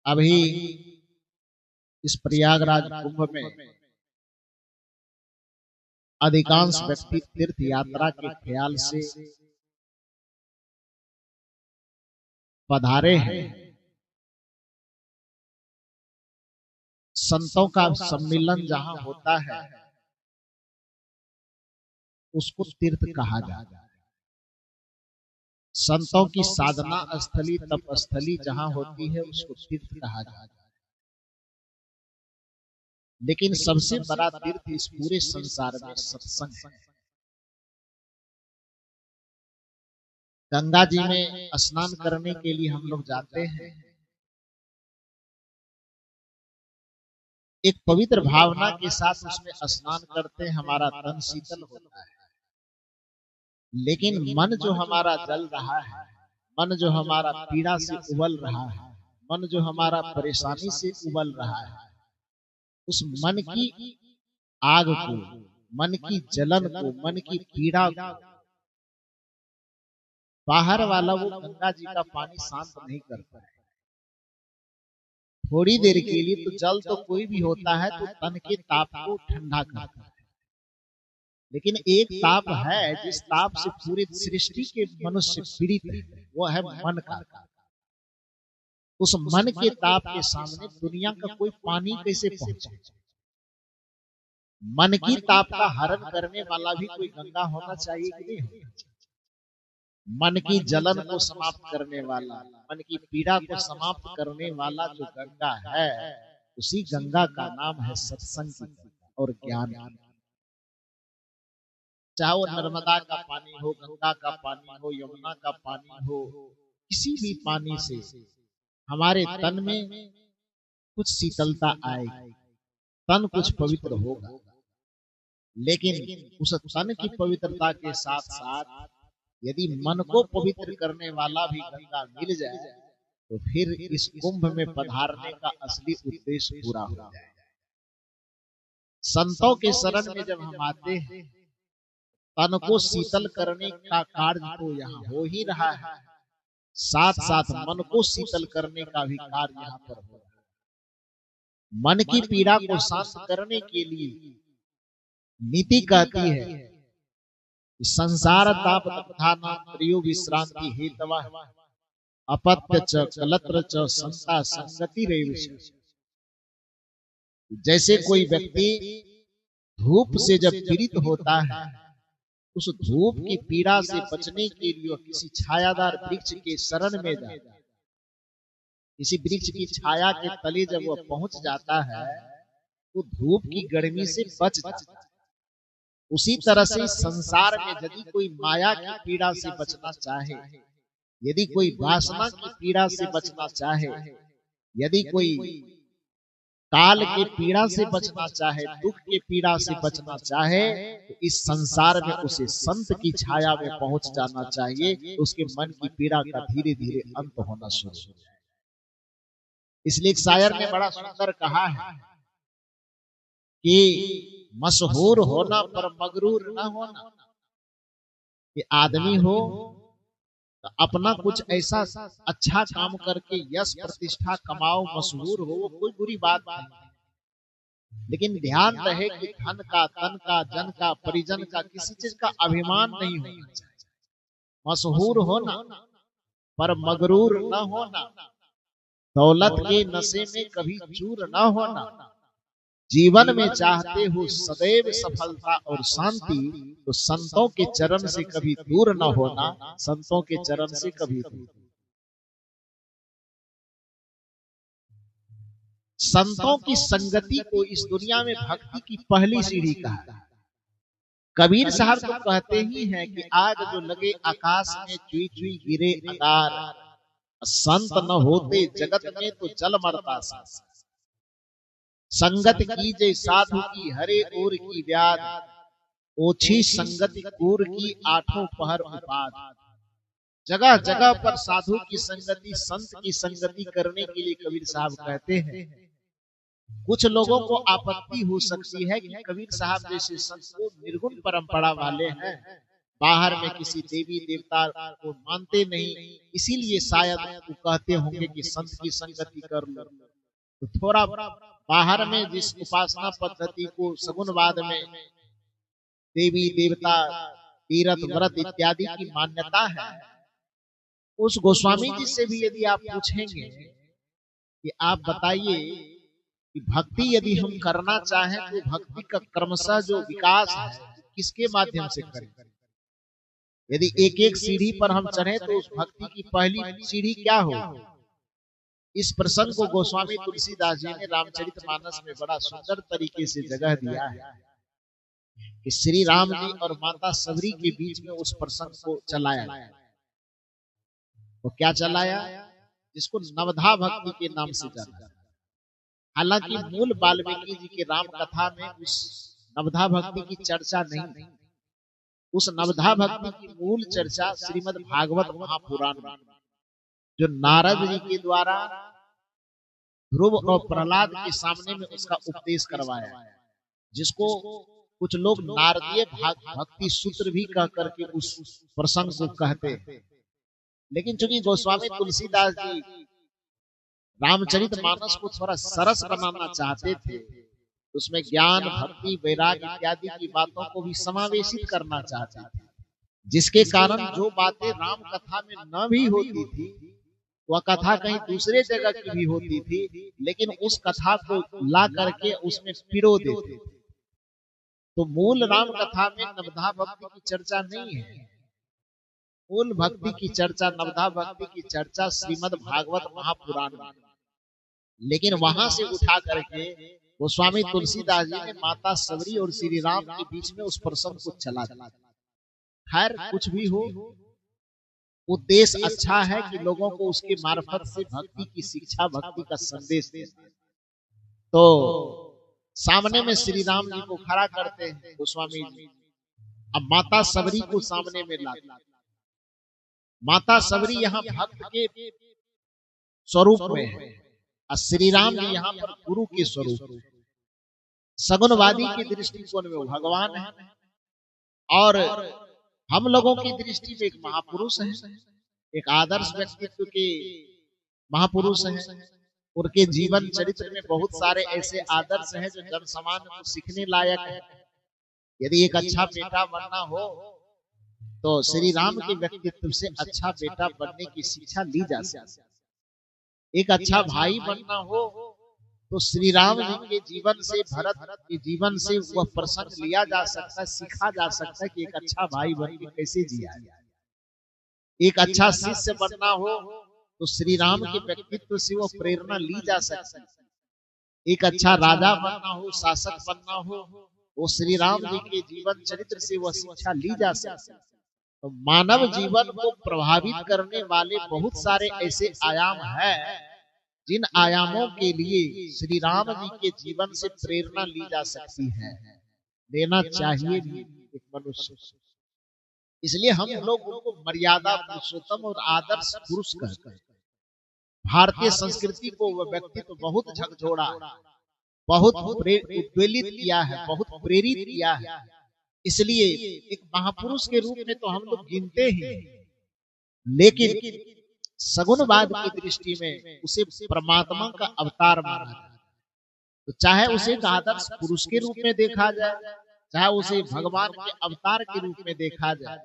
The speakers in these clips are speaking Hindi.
अभी इस प्रयागराज कुंभ में अधिकांश व्यक्ति तीर्थ यात्रा के ख्याल से पधारे हैं। संतों का सम्मेलन जहां होता है उसको तीर्थ कहा जाता है। संतों की साधना स्थली तप स्थली जहां होती है उसको तीर्थ कहा जाता है। लेकिन सबसे बड़ा तीर्थ इस पूरे संसार में सत्संग है। गंगा जी में स्नान करने के लिए हम लोग जाते हैं, एक पवित्र भावना के साथ उसमें स्नान करते हैं, हमारा तन शीतल होता है। लेकिन मन जो हमारा जल रहा है, मन जो हमारा पीड़ा से उबल रहा है, मन जो हमारा परेशानी से उबल रहा है, उस मन की आग को, मन की जलन को, मन की पीड़ा को बाहर वाला वो गंगा जी का पानी शांत नहीं करता है। थोड़ी देर के लिए तो जल तो कोई भी होता है तो तन के ताप को ठंडा करता है, लेकिन एक ताप है जिस ताप से पूरी सृष्टि के मनुष्य पीड़ित है, वो है मन का। उस मन के ताप के सामने दुनिया का कोई पानी कैसे पहुंचे? मन की ताप का हरण करने वाला भी कोई गंगा होना चाहिए कि नहीं होना चाहिए? मन की जलन को समाप्त करने वाला, मन की पीड़ा को समाप्त करने वाला जो गंगा है, उसी गंगा का नाम है सत्संग और ज्ञान। चाहे वो नर्मदा का पानी हो, गंगा का पानी हो, यमुना का पानी हो, किसी भी पानी से हमारे तन में कुछ शीतलता आएगी, तन कुछ पवित्र होगा। लेकिन उस तन की पवित्रता के साथ साथ यदि मन को पवित्र करने वाला भी गंगा मिल जाए तो फिर इस कुंभ में पधारने का असली उद्देश्य पूरा हो जाए। संतों के शरण में जब हम आते हैं, तन को शीतल करने का कार्य तो यहाँ हो ही रहा है, साथ साथ मन को शीतल करने का भी कार्य यहाँ पर हो रहा है। मन की पीड़ा को शांत करने के लिए नीति कहती है संसार ताप तथा प्रियो विश्रांति हेतवा अपत्य च कलत्र च संता संगति रेव। जैसे कोई व्यक्ति धूप से जब पीड़ित होता है, उस धूप की पीड़ा से बचने के लिए किसी छायादार वृक्ष के शरण में जाता है, किसी वृक्ष की छाया के तले जब वह पहुंच जाता है तो धूप की गर्मी से बच जाता है। उसी तरह से संसार में यदि कोई माया की पीड़ा से बचना चाहे, यदि कोई वासना की पीड़ा से बचना चाहे, यदि कोई काल की पीड़ा से बचना चाहे, दुख की पीड़ा से बचना चाहे, तो इस संसार में उसे संत की छाया में पहुंच जाना चाहिए, तो उसके मन की पीड़ा का धीरे धीरे अंत होना शुरू हो जाए। इसलिए एक शायर ने बड़ा सुंदर कहा है कि मशहूर होना पर मगरूर न होना। कि आदमी हो तो अपना कुछ ऐसा अच्छा काम करके यश प्रतिष्ठा कमाओ, मशहूर हो, वो कोई बुरी बात नहीं, लेकिन ध्यान रहे कि धन का, तन का, जन का, परिजन का, किसी चीज का अभिमान नहीं होना चाहिए। मशहूर होना पर मगरूर न होना, दौलत के नशे में कभी चूर न होना, जीवन में चाहते हो सदैव सफलता और शांति, तो संतों के चरण से कभी दूर न होना, संतों के चरण से कभी दूर। संतों की संगति को इस दुनिया में भक्ति की पहली सीढ़ी कहा है। कबीर साहब तो कहते ही हैं कि आग जो लगे आकाश में चुई चुई गिरे अगार, संत न होते जगत में तो जल मरता सांस। संगत कीजे साधु की हरे ओर की व्याध, ओछी संगति कूर की आठों पहर उपाद। जगह जगह पर साधु की संगति, संत की संगति करने के लिए कबीर साहब कहते हैं। कुछ लोगों को आपत्ति हो सकती है कि कबीर साहब जैसे संत को निर्गुण परंपरा वाले हैं, बाहर में किसी देवी देवता को मानते नहीं, इसीलिए शायद वो कहते होंगे कि संत की संगति कर लो। तो थोड़ा बाहर में जिस उपासना पद्धति को सगुनवाद में देवी देवता तीर्थ व्रत इत्यादि की मान्यता है, उस गोस्वामी जी से भी यदि आप पूछेंगे कि आप बताइए कि भक्ति यदि हम करना चाहें तो भक्ति का क्रमशः जो विकास है किसके माध्यम से करें। यदि एक एक सीढ़ी पर हम चढ़े तो उस भक्ति की पहली सीढ़ी क्या हो। इस प्रसंग को गोस्वामी तुलसीदास जी ने रामचरितमानस में बड़ा सुंदर तरीके से जगह दिया है कि श्री राम जी और माता सबरी के बीच में उस प्रसंग को चलाया। वो क्या चलाया, जिसको नवधा भक्ति के नाम से जाना। हालांकि मूल वाल्मीकि जी के राम कथा में उस नवधा भक्ति की चर्चा नहीं। उस नवधा भक्ति की मूल चर्चा श्रीमद् भागवत महापुराण में, जो नारद जी के द्वारा ध्रुव और प्रहलाद के सामने में उसका उपदेश करवाया, जिसको कुछ लोग नारदीय भक्ति सूत्र भी कह करके उस प्रसंग को कहते हैं। लेकिन चूंकि गोस्वामी तुलसीदास जी रामचरितमानस को थोड़ा सरस बनाना चाहते थे, उसमें ज्ञान भक्ति वैराग्य इत्यादि की बातों को भी समावेशित करना चाहते थे, जिसके कारण जो बातें राम कथा में न भी होती थी वह कथा कहीं दूसरे जगह की भी होती थी, लेकिन उस कथा को ला करके उसमें पिरो देते थे। तो मूल राम कथा में नवधा भक्ति की चर्चा नहीं है। मूल भक्ति की चर्चा, नवधा भक्ति की चर्चा श्रीमद् भागवत महापुराण में, लेकिन वहां से उठा करके गोस्वामी तुलसीदास जी ने माता सबरी और श्री राम के बीच में उस प्रसंग को चला दिया। खैर कुछ भी हो, उद्देश्य अच्छा है कि लोगों को उसके मार्फत से भक्ति की शिक्षा, भक्ति का संदेश दे। तो सामने में श्री राम जी को खड़ा करते हैं गोस्वामी जी, अब माता सबरी को सामने में लाते। माता सबरी यहाँ भक्त के स्वरूप में है और श्री राम जी यहाँ पर गुरु के स्वरूप। सगुनवादी की दृष्टिकोण में वो भगवान है और हम लोगों की दृष्टि में एक महापुरुष है, एक आदर्श व्यक्तित्व के महापुरुष है। उनके जीवन चरित्र में बहुत सारे ऐसे आदर्श हैं जो जन सामान्य को सीखने लायक है। यदि एक अच्छा बेटा बनना हो तो श्री राम के व्यक्तित्व से अच्छा बेटा बनने की शिक्षा ली जा सकती है। एक अच्छा भाई बनना हो तो श्री राम जी के जीवन से, भरत के जीवन से वह प्रसंग लिया जा सकता है, सीखा जा सकता है कि एक अच्छा भाई बन के कैसे जिया जाए। एक अच्छा शिष्य बनना हो तो श्री राम के व्यक्तित्व से वह प्रेरणा ली जा सकती है। एक अच्छा राजा बनना हो, शासक बनना हो, वो श्री राम जी के जीवन चरित्र से वह शिक्षा ली जा सकती है। तो मानव जीवन को प्रभावित करने वाले बहुत सारे ऐसे आयाम हैं जिन आयामों के लिए श्री राम जी के जीवन से प्रेरणा ली जा सकती है, लेना चाहिए भी एक मनुष्य। इसलिए हम लोग उनको मर्यादा पुरुषोत्तम और आदर्श पुरुष कहते हैं। भारतीय संस्कृति को वह व्यक्तित्व बहुत झकझोड़ा, बहुत उद्वेलित किया है, बहुत प्रेरित किया है। इसलिए एक महापुरुष के रूप में तो हम लोग गिनते ही, लेकिन सगुनवाद की दृष्टि में उसे परमात्मा का अवतार माना जाए। तो चाहे उसे एक आदर्श पुरुष के रूप में देखा जाए, चाहे उसे भगवान के अवतार के रूप में देखा जाए,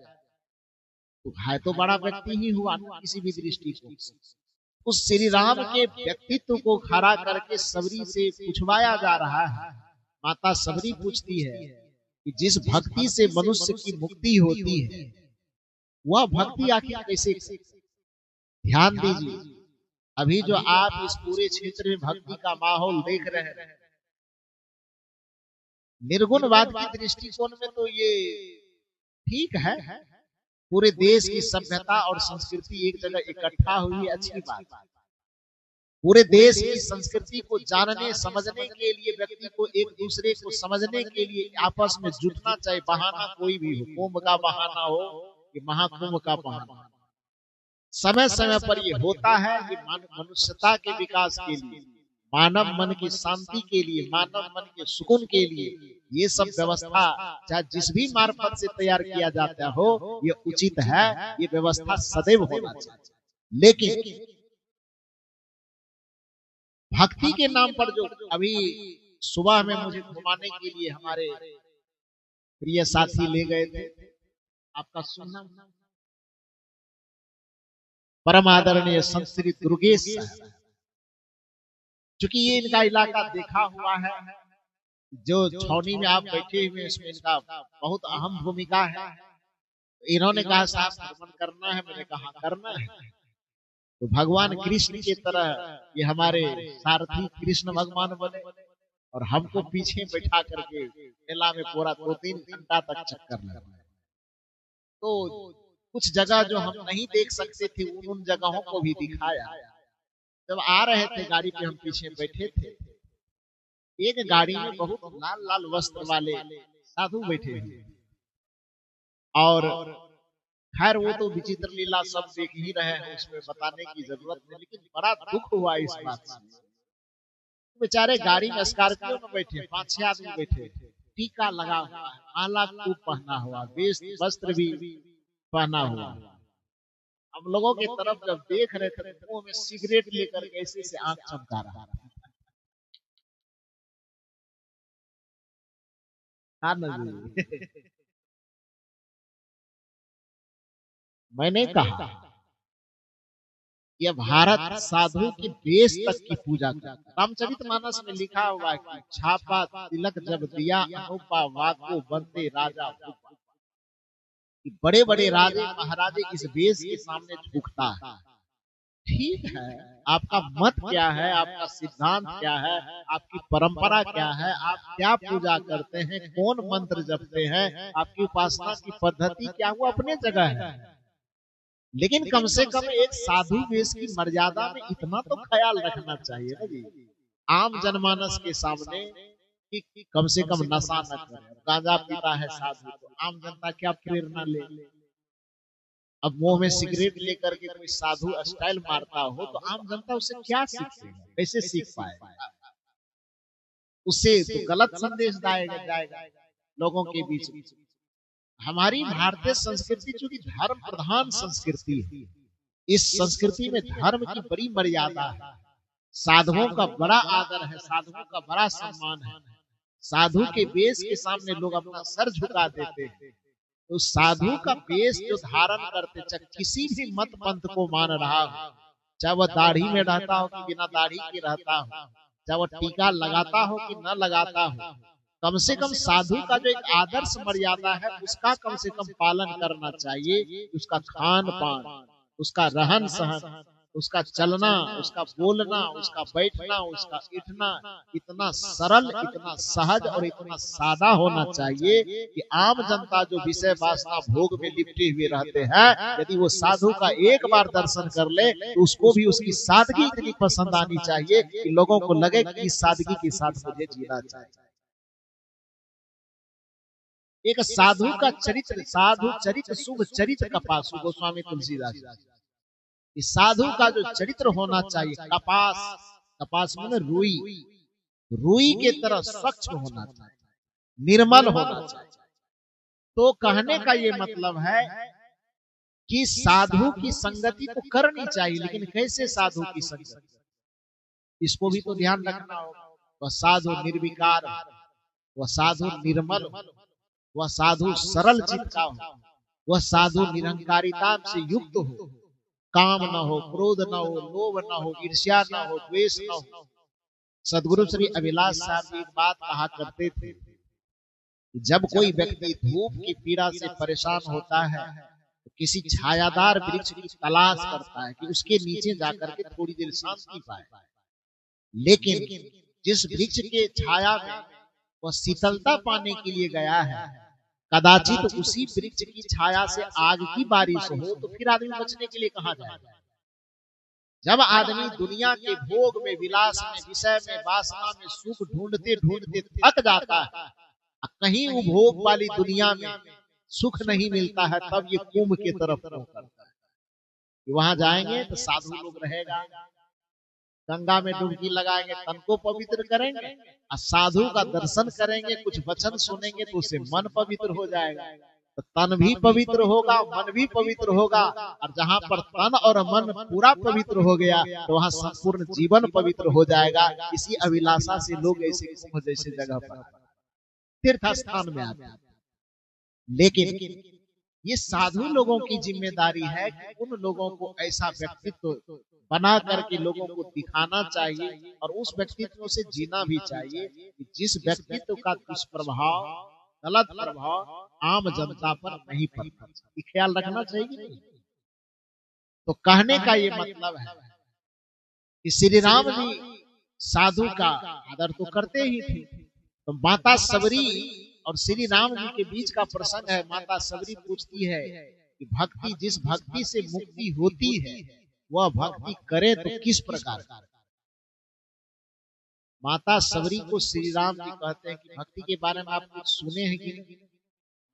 तो है तो बड़ा व्यक्ति ही हुआ किसी भी दृष्टिकोण से। उस श्री राम के व्यक्तित्व को खड़ा करके सबरी से पूछवाया जा रहा है। माता सबरी पूछती है कि जिस भक्ति से मनुष्य की मुक्ति होती है वह भक्ति आखिर कैसे। ध्यान दीजिए, अभी जो आप इस पूरे क्षेत्र में भक्ति का माहौल देख रहे हैं, निर्गुणवाद की दृष्टिकोण में तो ये ठीक है, पूरे देश की सभ्यता और संस्कृति एक जगह इकट्ठा हुई, अच्छी बात। पूरे देश की संस्कृति को जानने समझने के लिए व्यक्ति को एक दूसरे को समझने के लिए आपस में जुटना चाहिए। बहाना कोई भी हो, कुंभ का बहाना हो कि महाकुंभ का बहाना, समय समय पर ये होता है कि मनुष्यता के विकास के लिए, मानव मन की शांति के लिए, मानव मन के सुकून के लिए ये सब व्यवस्था चाहे जिस भी मार्फत से तैयार किया जाता हो, ये उचित है, ये व्यवस्था सदैव होना चाहिए। लेकिन भक्ति के नाम पर जो अभी सुबह में मुझे घुमाने के लिए हमारे प्रिय साथी ले गए थे, आपका सुनना, परम आदरणीय संत श्री दुर्गेश साहब, चूंकि ये इनका इलाका देखा हुआ है, जो छौनी में आप बैठे हुए इसमें इनका बहुत अहम भूमिका है। इन्होंने कहा साहब भ्रमण करना है, मैंने कहा करना है। तो भगवान कृष्ण की तरह ये हमारे सारथी कृष्ण भगवान बने और हमको पीछे बैठा करके मेला में पूरा 2-3 घंटा तक चक्कर लगा। तो कुछ जगह जो हम नहीं देख सकते थे उन जगहों को भी दिखाया। जब आ रहे थे गाड़ी पे, हम पीछे बैठे थे, एक गाड़ी में बहुत लाल लाल वस्त्र वाले साधु बैठे हुए, और खैर वो तो विचित्र लीला सब देख ही रहे हैं, उसमें बताने की जरूरत नहीं। लेकिन बड़ा दुख हुआ इस बात से, बेचारे गाड़ी में स्कॉर्पियो में बैठे 5-6 आदमी बैठे, टीका लगा हुआ है, माला खूब पहना हुआ, वस्त्र भी पहना हुआ। हम लोगों की तरफ जब देख रहे थे, मुंह में सिगरेट लेकर कैसे से आंख चमका रहा था। मैंने कहा यह भारत साधु की देश तक की पूजा करता। रामचरितमानस में लिखा हुआ है कि छापा तिलक जब दिया अनुपा वाको बनते राजा, कि बड़े बड़े राजे महाराजे इस वेश के सामने झुकता है। ठीक है, आपका मत क्या है, आपका सिद्धांत क्या है, आपकी परंपरा क्या है, आप क्या पूजा करते हैं, कौन मंत्र जपते हैं, आपकी उपासना की पद्धति क्या, वो अपने जगह है। लेकिन कम से कम एक साधु वेश की मर्यादा में इतना तो ख्याल रखना चाहिए ना जी, आम जनमानस के सामने कि कम से कम नशा न करे। गांजा पीता है साधु, तो आम जनता क्या प्रेरणा ले। अब मुंह में सिगरेट लेकर के कोई साधु स्टाइल मारता हो तो आम जनता उससे क्या सीखेगा, कैसे सीख पाएगा? उससे तो गलत संदेश जाएगा लोगों के बीच में। हमारी भारतीय संस्कृति चूंकि धर्म प्रधान संस्कृति है, इस संस्कृति में धर्म की बड़ी मर्यादा है, साधुओं का बड़ा आदर है, साधुओं का बड़ा सम्मान है। साधु के वेश के सामने लोग अपना सर झुका देते हैं। तो साधु का वेश जो धारण करते, चाहे किसी भी मत पंथ को मान रहा हो, चाहे वह दाढ़ी में रहता हो कि बिना दाढ़ी के रहता हो, चाहे वह टीका लगाता हो कि न लगाता हो, कम से कम साधु का जो एक आदर्श मर्यादा है उसका कम से कम पालन करना चाहिए। उसका खान पान, उसका रहन सहन, उसका चलना, उसका बोलना, उसका बैठना, उसका उठना इतना सरल, इतना सहज और इतना सादा होना चाहिए कि आम जनता जो विषय वासना भोग में लिपटे हुए रहते हैं, यदि वो साधु का एक बार दर्शन कर ले तो उसको भी उसकी सादगी इतनी पसंद आनी चाहिए कि लोगों को लगे कि इस सादगी के साथ मुझे जीना चाहिए। एक साधु का चरित्र, साधु चरित्र शुभ चरित्र कपासु, गोस्वामी तुलसीदास। इस साधु का जो चरित्र होना चाहिए, कपास, कपास में रुई, रुई के तरह स्वच्छ होना चाहिए, निर्मल होना चाहिए। तो कहने का ये मतलब है कि साधु की संगति तो करनी चाहिए, लेकिन कैसे साधु की संगति, इसको भी तो ध्यान रखना होगा। वह साधु निर्विकार, वह साधु निर्मल हो, वह साधु सरल चित्त का हो, वह साधु निरंकारिता से युक्त हो, काम न हो, क्रोध न हो, लोभ न हो, ईर्ष्या न हो, द्वेष न हो। सदगुरु श्री अभिलाष साहब एक बात कहा करते थे, जब कोई व्यक्ति धूप की पीड़ा से परेशान होता है तो किसी छायादार वृक्ष की तलाश करता है कि उसके नीचे जाकर के थोड़ी देर शांति पाए। लेकिन जिस वृक्ष के छाया में वह शीतलता पाने के लिए गया है, कदाचित तो उसी वृक्ष की छाया से आग की बारिश हो, तो फिर आदमी बचने के लिए कहां जाए? जब आदमी दुनिया के भोग में, विलास में, विषय में, वासना में सुख ढूंढते ढूंढते थक जाता है, कहीं वो भोग वाली दुनिया में सुख नहीं मिलता है, तब ये कुंभ की तरफ करता है। वहां जाएंगे तो साधु लोग रहेगा, गंगा में डुबकी लगाएंगे, तन को पवित्र करेंगे, और साधु का दर्शन करेंगे, कुछ वचन सुनेंगे तो उससे मन पवित्र हो जाएगा। तो तन भी पवित्र होगा, मन भी पवित्र होगा, और जहां पर तन और मन पूरा पवित्र हो गया तो वहां संपूर्ण जीवन पवित्र हो जाएगा। इसी अभिलाषा से लोग ऐसे कुंभ जैसे जगह पर तीर्थ स्थान में आते हैं। लेकिन ये साधु लोगों की जिम्मेदारी है कि उन लोगों को ऐसा व्यक्तित्व बना करके लोगों को दिखाना चाहिए, और उस व्यक्तित्व से जीना भी चाहिए कि जिस व्यक्तित्व का दुष्प्रभाव, गलत प्रभाव आम जनता पर नहीं पड़ता। ये ख्याल रखना चाहिए। तो कहने का ये मतलब है कि श्री राम जी साधु का आदर तो करते ही थे। तो माता सबरी और श्री राम जी के बीच का प्रसंग है। माता सबरी पूछती है कि भक्ति, जिस भक्ति से मुक्ति होती है वह भक्ति करे तो किस प्रकार। माता सबरी को श्री राम जी कहते हैं कि भक्ति के बारे में आप कुछ सुने हैं कि नहीं।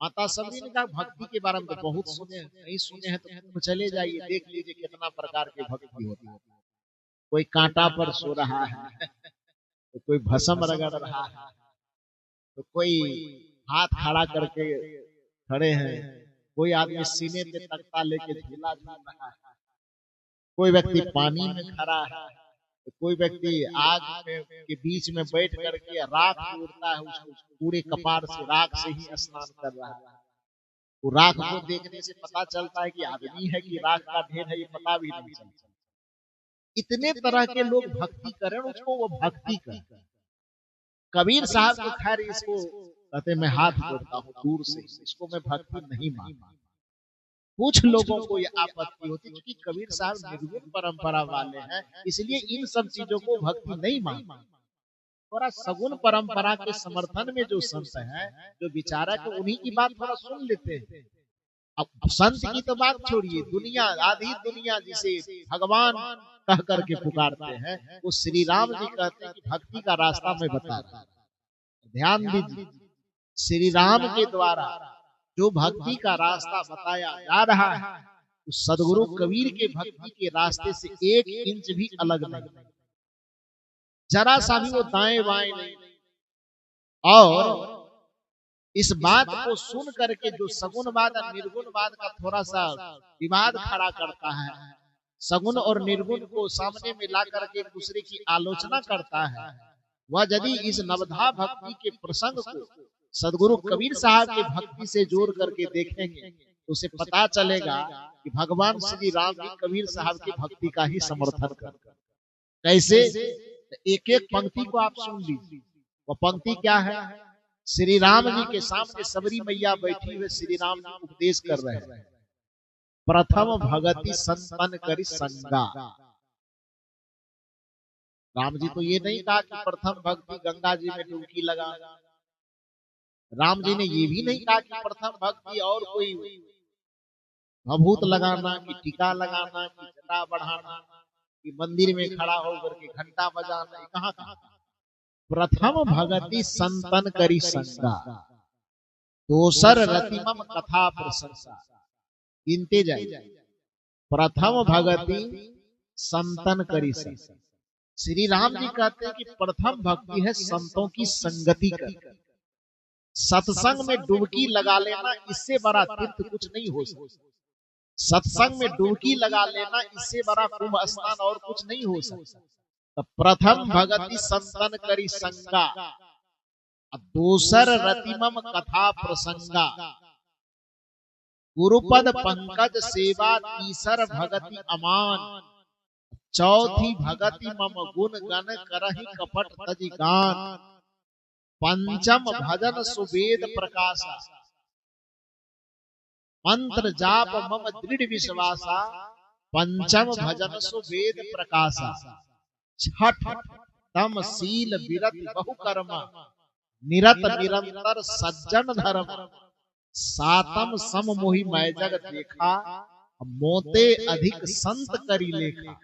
माता सबरी ने कहा भक्ति के बारे में तो बहुत सुने हैं, नहीं सुने हैं तो चले जाइए, देख लीजिए कितना प्रकार की भक्ति होती है। कोई कांटा पर सो रहा है, तो कोई भस्म रगड़ रहा है, तो कोई हाथ खड़ा करके खड़े हैं, कोई आदमी सीने पे तख्ता लेके झूला झूल रहा है, कोई व्यक्ति पानी में खड़ा है, तो कोई व्यक्ति आग में के बीच में बैठ करके राख उड़ता है, उसको पूरे कपार से राख से ही स्नान कर रहा है। वो राख को देखने से पता चलता है कि आदमी है कि राख का ढेर है, ये पता भी नहीं चलता। इतने तरह के लोग भक्ति करें, उसको वो भक्ति कर। कबीर साहब को खैर इसको कहते मैं हाथ जोड़ता हूँ दूर से, इसको मैं भक्ति नहीं मानता। कुछ लोगों को ये आपत्ति होती है कि कबीर साहब निर्गुण परंपरा वाले हैं, इसलिए इन सब चीजों को भक्ति नहीं मानते। थोड़ा सगुण परंपरा के समर्थन में जो संत हैं, जो विचारक है, उन्हीं की बात थोड़ा सुन लेते हैं। अब संत की तो बात छोड़िए, दुनिया, आधी दुनिया जिसे भगवान कह करके पुकारते हैं, वो श्री राम जी कहते हैं कि भक्ति का रास्ता मैं बता रहा हूं। ध्यान दीजिए, श्री राम के द्वारा जो भक्ति का रास्ता बताया जा रहा है, उस सदगुरु कबीर के भक्ति के रास्ते से 1 इंच भी अलग नहीं, जरा सा भी वो दाएं बाएं नहीं। और इस बात को सुन करके जो सगुणवाद और निर्गुणवाद का थोड़ा सा विवाद खड़ा करता है, सगुण और निर्गुण को सामने में ला करके एक दूसरे की आलोचना करता है, वह यदि इस नवधा भक्ति के प्रसंग को सदगुरु कबीर साहब की भक्ति से जोड़ करके देखेंगे तो उसे पता चलेगा कि भगवान श्री राम जी कबीर साहब की भक्ति का ही समर्थन करते। कैसे? एक एक पंक्ति को आप सुन लीजिए। वह पंक्ति क्या है? श्री राम जी के सामने सबरी मैया बैठी हुए श्री राम जी उपदेश कर रहे हैं। प्रथम भगति संतन करी संगा। राम जी तो ये नहीं कहा कि प्रथम भक्ति गंगा जी में डुबकी लगा। राम जी ने ये भी नहीं कहा कि प्रथम भक्ति और कोई भभूत लगाना, कि टीका लगाना, कि जटा बढ़ाना, कि मंदिर में खड़ा होकर के घंटा बजाना। कहाँ कहा? प्रथम भगति संतन करी संगा, दोसर रतिमम कथा प्रशंसा। गिनते जाइए। प्रथम भगति संतन करी संगा। श्री राम जी कहते हैं कि प्रथम भक्ति है संतों की संगति करना। सत्संग में डुबकी लगा लेना, इससे बड़ा तीर्थ कुछ नहीं हो सकता। सत्संग में डुबकी लगा लेना, इससे बड़ा कुंभ स्नान और कुछ नहीं हो सकता। तो प्रथम भगति संतन करी संगा, दोसर रतिमम कथा प्रसंगा, गुरुपद पंकज सेवा, तीसर भगति अमान, चौथी भगति मम गुण गण करहि कपट तजि गान, पंचम भजन सुवेद प्रकाशा, मंत्र जाप मम दृढ़ विश्वासा, पंचम भजन सुवेद प्रकाशा, छठ तम शील विरत बहुकर्मा, निरत निरंतर सज्जन धर्म, सातम सम मोहि मैं जग देखा, मोते अधिक संत करी लेखा,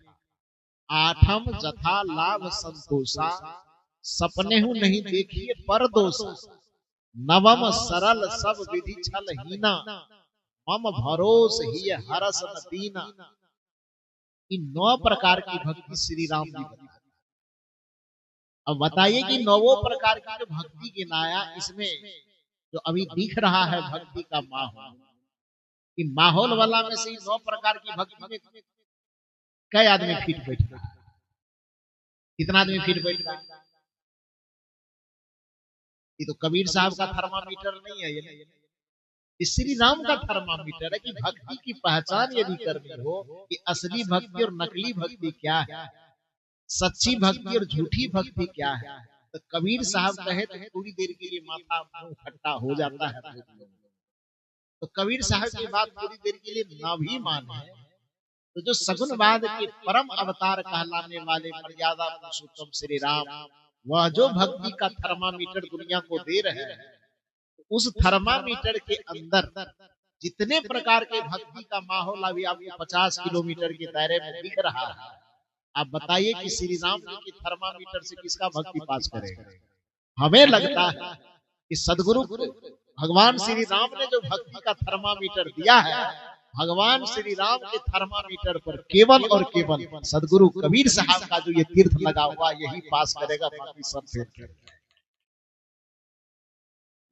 आठम जथा लाभ संतोषा, सपने हूं नहीं देखिए पर दोषा, नवम सरल सब विधि छल हीना, मम भरोस ही हरस न दीना। इन 9 प्रकार की भक्ति श्री राम जी बताते। अब बताइए कि नौवों प्रकार की जो भक्ति गिनाया, इसमें जो अभी दिख रहा है भक्ति का माहौल, कि माहौल वाला में से 9 प्रकार की भक्ति में कई आदमी फिट बैठ रहा है? कितना आदमी फिट बैठ रहा है? ये तो कबीर साहब का थर्मामीटर नहीं है, ये श्री राम का थर्मामीटर है कि भक्ति की पहचान यदि करनी हो कि असली भक्ति और नकली भक्ति क्या है, सच्ची भक्ति और झूठी भक्ति क्या है, तो कबीर साहब कहे तो थोड़ी देर के लिए माथा खट्टा हो जाता है। तो कबीर साहब की बात थोड़ी देर के लिए ना भी माने तो जो सगुनवाद के परम अवतार कहलाने वाले मर्यादा पुरुषोत्तम श्री राम, वह जो भक्ति का थर्मामीटर दुनिया को दे रहे हैं, उस थर्मामीटर के अंदर जितने प्रकार के भक्ति का माहौल अभी आपको 50 किलोमीटर के दायरे में दिख रहा है, आप बताइए कि श्री राम जी के थर्मामीटर से किसका भक्ति पास करेगा? हमें लगता है कि सदगुरु भगवान श्री राम ने जो भक्ति का थर्मामीटर दिया है, भगवान श्री राम के थर्मामीटर पर केवल और केवल सदगुरु कबीर साहब का जो ये तीर्थ लगा हुआ यही पास करेगा, बाकी सब फेल करेगा।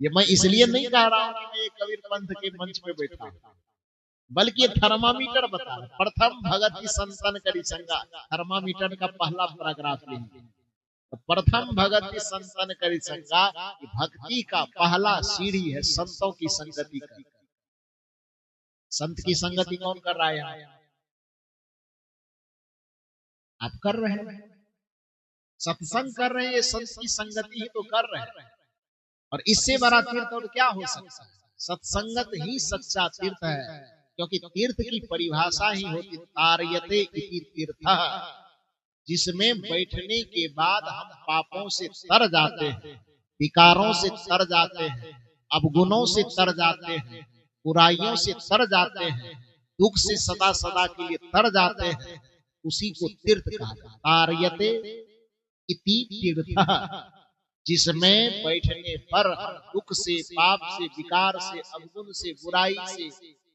ये मैं इसलिए नहीं कह रहा हूं कि मैं कबीर पंथ के मंच पे बैठा, बल्कि ये थर्मामीटर बता रहा। प्रथम भगत की संतन करी संगा, थर्मामीटर का पहला पैराग्राफ लेंगे तो प्रथम भगत की संतन करी संगा, भक्ति का पहला सीढ़ी है संतों की संगति का। संत की संगति कौन कर रहा है? आप कर रहे हैं, सत्संग कर रहे हैं, ये संत की संगति ही तो कर रहे हैं। और इससे बड़ा तीर्थ और क्या हो सकता है? सत्संगत ही सच्चा तीर्थ है, क्योंकि तीर्थ की परिभाषा ही होती तार्यते इति तीर्थः, जिसमें बैठने के बाद हम पापों से तर जाते हैं, विकारों से तर जाते हैं, अवगुणों से तर जाते हैं, बुराइयों से तर जाते हैं, दुख से सदा सदा के लिए तर जाते हैं, उसी को तीर्थ कहा। तार्यते इति तीर्थः, जिसमें बैठने पर हम दुख से, पाप से, विकार से, अवगुण से, बुराई से,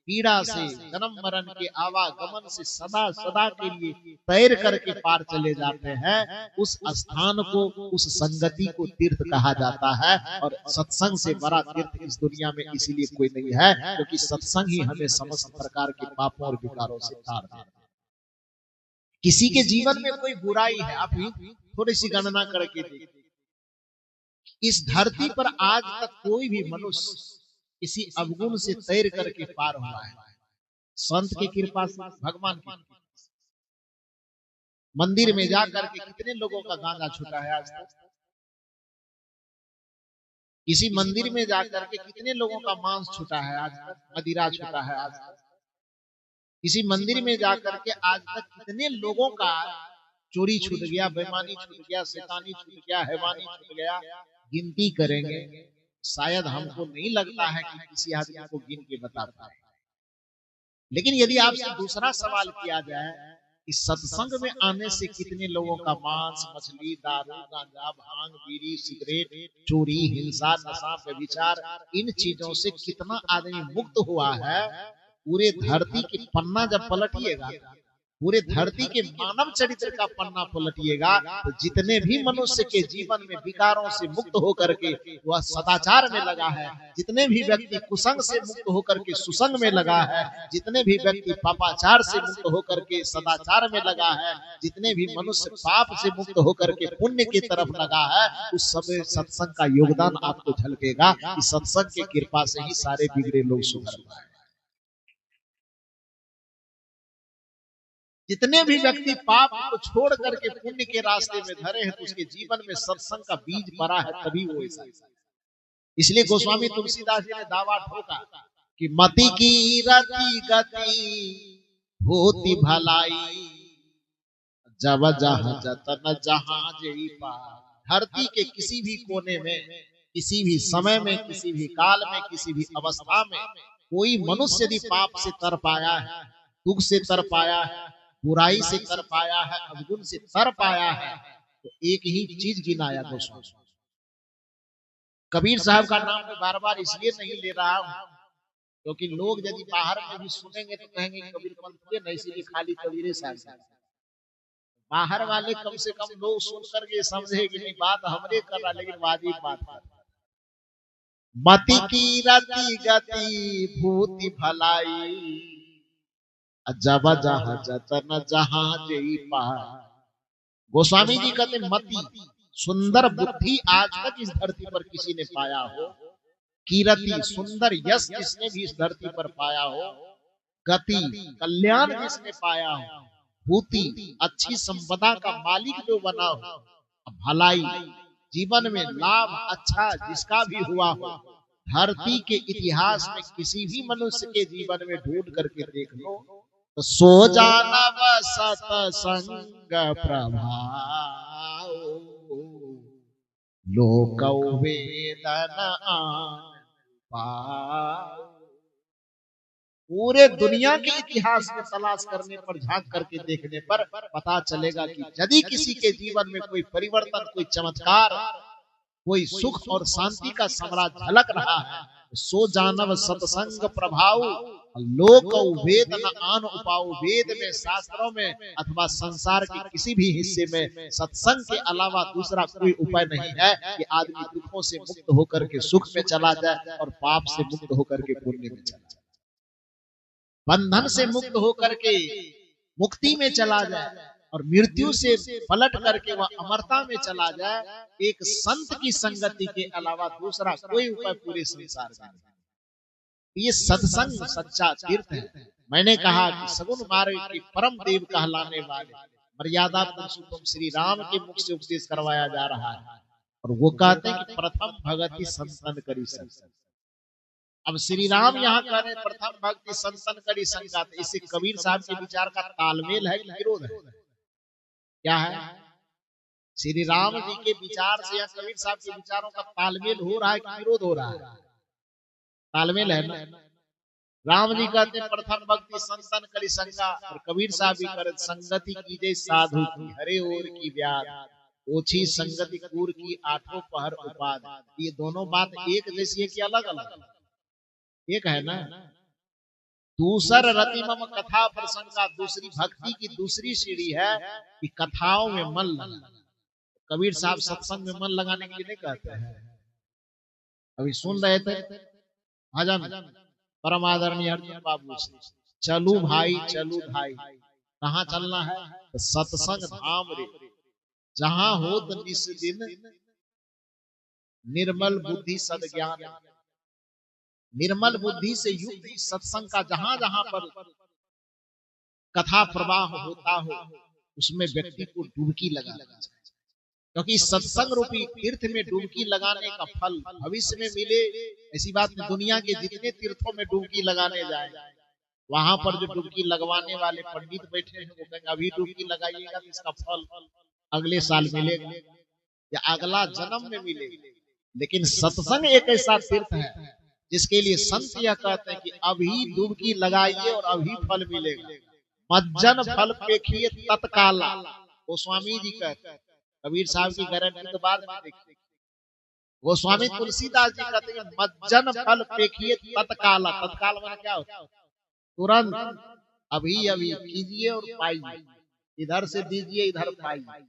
पीड़ा से, जन्म मरण के आवागमन से सदा सदा के लिए तैर करके पार चले जाते हैं, उस स्थान को, उस संगति को तीर्थ कहा जाता है। और सत्संग से बड़ा तीर्थ इस दुनिया में इसीलिए कोई नहीं है, क्योंकि सत्संग ही हमें समस्त प्रकार के पापों और विकारों से तार देता है। किसी के जीवन में कोई बुराई है, आप थोड़ी सी गणना करके देखिए, इस धरती पर आज तक कोई भी मनुष्य किसी अवगुण से तैर करके पार हुआ है? संत की कृपा से, भगवान की कृपा से। मंदिर में जाकर के कितने लोगों का गांजा छूटा है आज तक? किसी मंदिर में जाकर के कितने लोगों का मांस छूटा है आज तक? मदिरा छूटा है आज तक? किसी मंदिर में जाकर के आज तक कितने लोगों का चोरी छूट गया, बेईमानी छूट गया, शैतानी छूट गया, हैवानी छूट गया? गिनती करेंगे, शायद हमको नहीं लगता है कि किसी आदमी को गिन के बता पाए। लेकिन यदि आपसे दूसरा सवाल किया जाए कि सत्संग में आने से कितने लोगों का मांस, मछली, दारू, गांजा, भांग, बीड़ी, सिगरेट, चोरी, हिंसा, नशा, व्यभिचार, इन चीजों से कितना आदमी मुक्त हुआ है, पूरे धरती के पन्ना जब पलटिएगा, पूरे धरती के मानव चरित्र का पन्ना पलटिएगा, तो जितने भी मनुष्य के जीवन में विकारों से मुक्त होकर के वह सदाचार में लगा है, जितने भी व्यक्ति कुसंग से मुक्त होकर के सुसंग में लगा है, जितने भी व्यक्ति पापाचार से मुक्त होकर के सदाचार में लगा है, जितने भी मनुष्य पाप से मुक्त होकर के पुण्य की तरफ लगा है, उस समय सत्संग का योगदान आपको झलकेगा कि सत्संग की कृपा से ही सारे बिगड़े लोग सुधर पाए। जितने भी व्यक्ति पाप को छोड़ करके पुण्य के रास्ते में धरे हैं, तो उसके जीवन में सत्संग का बीज पड़ा है, तभी वो ऐसा। इसलिए गोस्वामी तुलसीदास जी ने दावा ठोका कि मति की रति गति होती भलाई, जब जहाँ जतन जहाँ जही पार। धरती के किसी भी कोने में, किसी भी समय में, किसी भी काल में, किसी भी अवस्था में कोई मनुष्य यदि पाप से तर पाया है, दुख से तर पाया है, बुराई से तर पाया है, अवगुण से तर पाया है, तो एक ही चीज गिनाया गोस्वामी। कबीर साहब का नाम मैं बार बार इसलिए नहीं ले रहा हूं क्योंकि लोग यदि बाहर में भी सुनेंगे तो कहेंगे कबीर पंथ के नहीं, इसीलिए खाली कबीर साहब। बाहर वाले कम से कम लोग सुन करके समझे कि नहीं बात हमने कर रहा, लेकिन वाजिब बात कर। मति की रति गति भूति भलाई, जब जहाँ जतन जहाँ जई पाए। गोस्वामी जी कहते मति सुंदर बुद्धि आज तक इस धरती पर किसी ने पाया हो, कीरति सुंदर यश जिसने भी इस धरती पर पाया हो, गति कल्याण जिसने पाया हो, भूति अच्छी संपदा का मालिक जो बना हो, भलाई जीवन में लाभ अच्छा जिसका भी हुआ हो, धरती के इतिहास में किसी भी मनुष्य के जीवन में ढूंढ करके देख लो तो सो जानव सतसंग प्रभाव, लोक वेदन पाओ। पूरे दुनिया के इतिहास में तलाश करने पर, झांक करके देखने पर पता चलेगा कि यदि किसी के जीवन में कोई परिवर्तन, कोई चमत्कार, कोई सुख और शांति का साम्राज्य झलक रहा है, सो जानव सत्संग प्रभाव, लोक वेद न आन उपाओ। वेद में, शास्त्रों में अथवा संसार के किसी भी हिस्से में सत्संग के अलावा दूसरा कोई उपाय नहीं है कि आदमी दुखों से मुक्त होकर के सुख में चला जाए और पाप से मुक्त होकर के पुण्य में चला जाए, बंधन से मुक्त होकर के मुक्ति में चला जाए और मृत्यु से पलट करके वह अमरता में चला जाए। एक संत की संगति के अलावा दूसरा कोई उपाय पूरे संसार में नहीं। ये सत्संग सच्चा तीर्थ है। मैंने कहा कि सगुण मार्ग के परम देव कहलाने वाले मर्यादा पुरुषोत्तम श्री राम के मुख से उपदेश करवाया जा रहा है और वो कहते हैं कि प्रथम भगति संतन करी संग। अब श्री राम यहाँ कह रहे हैं प्रथम भक्ति संतन करी संग, इससे कबीर साहब के विचार का तालमेल है कि विरोध है? क्या है? श्री राम जी के विचार से या कबीर साहब के विचारों का तालमेल हो रहा है कि विरोध हो रहा है? तालमेल है ना। राम जी कहते हैं प्रथम भक्ति संतन करी संगा और कबीर साहब भी कर संगति कीजे साधु की, हरे ओर की व्याध, ओछी संगति कूर की, आठों पहर उपाद। ये दोनों बात एक जैसी है कि अलग अलग? एक है ना। दूसर रति मम कथा प्रसंगा, दूसरी भक्ति की दूसरी सीढ़ी है कि कथाओं में मन लगा। कबीर साहब सत्संग में मन लगाने के लिए नहीं कहते हैं। अभी सुन रहे थे भजन परम आदरणीय अर्जुन बाबू से, चलू भाई चलू भाई, कहाँ चलना है? तो सत्संग धाम रे, जहां हो निस दिन निर्मल बुद्धि सद्ज्ञान। निर्मल बुद्धि से युक्त इस सत्संग का जहां जहां पर कथा प्रवाह होता हो उसमें व्यक्ति को डुबकी लगाना चाहिए, क्योंकि सत्संग रूपी तीर्थ में डुबकी लगाने का फल भविष्य में मिले ऐसी बात नहीं। दुनिया के जितने तीर्थों में डुबकी लगाने जाए, वहां पर जो डुबकी लगवाने वाले पंडित बैठे हैं वो कहेंगे अभी डुबकी लगाइएगा तो इसका फल अगले साल मिलेगा या अगला जन्म में मिलेगा। लेकिन सत्संग एक ऐसा तीर्थ है जिसके लिए संत यह कहते हैं कि अभी डुबकी लगाइए और अभी फल मिलेगा। मज्जन फल पेखिए तत्काला, गोस्वामी जी कहते हैं। कबीर साहब की गारंटी तो बाद में देखिए। गोस्वामी तुलसीदास जी कहते हैं मज्जन फल पेखिए तत्काला। तत्काल माने क्या होता है? तुरंत, अभी अभी कीजिए और पाइए। इधर से दीजिए इधर पाइए,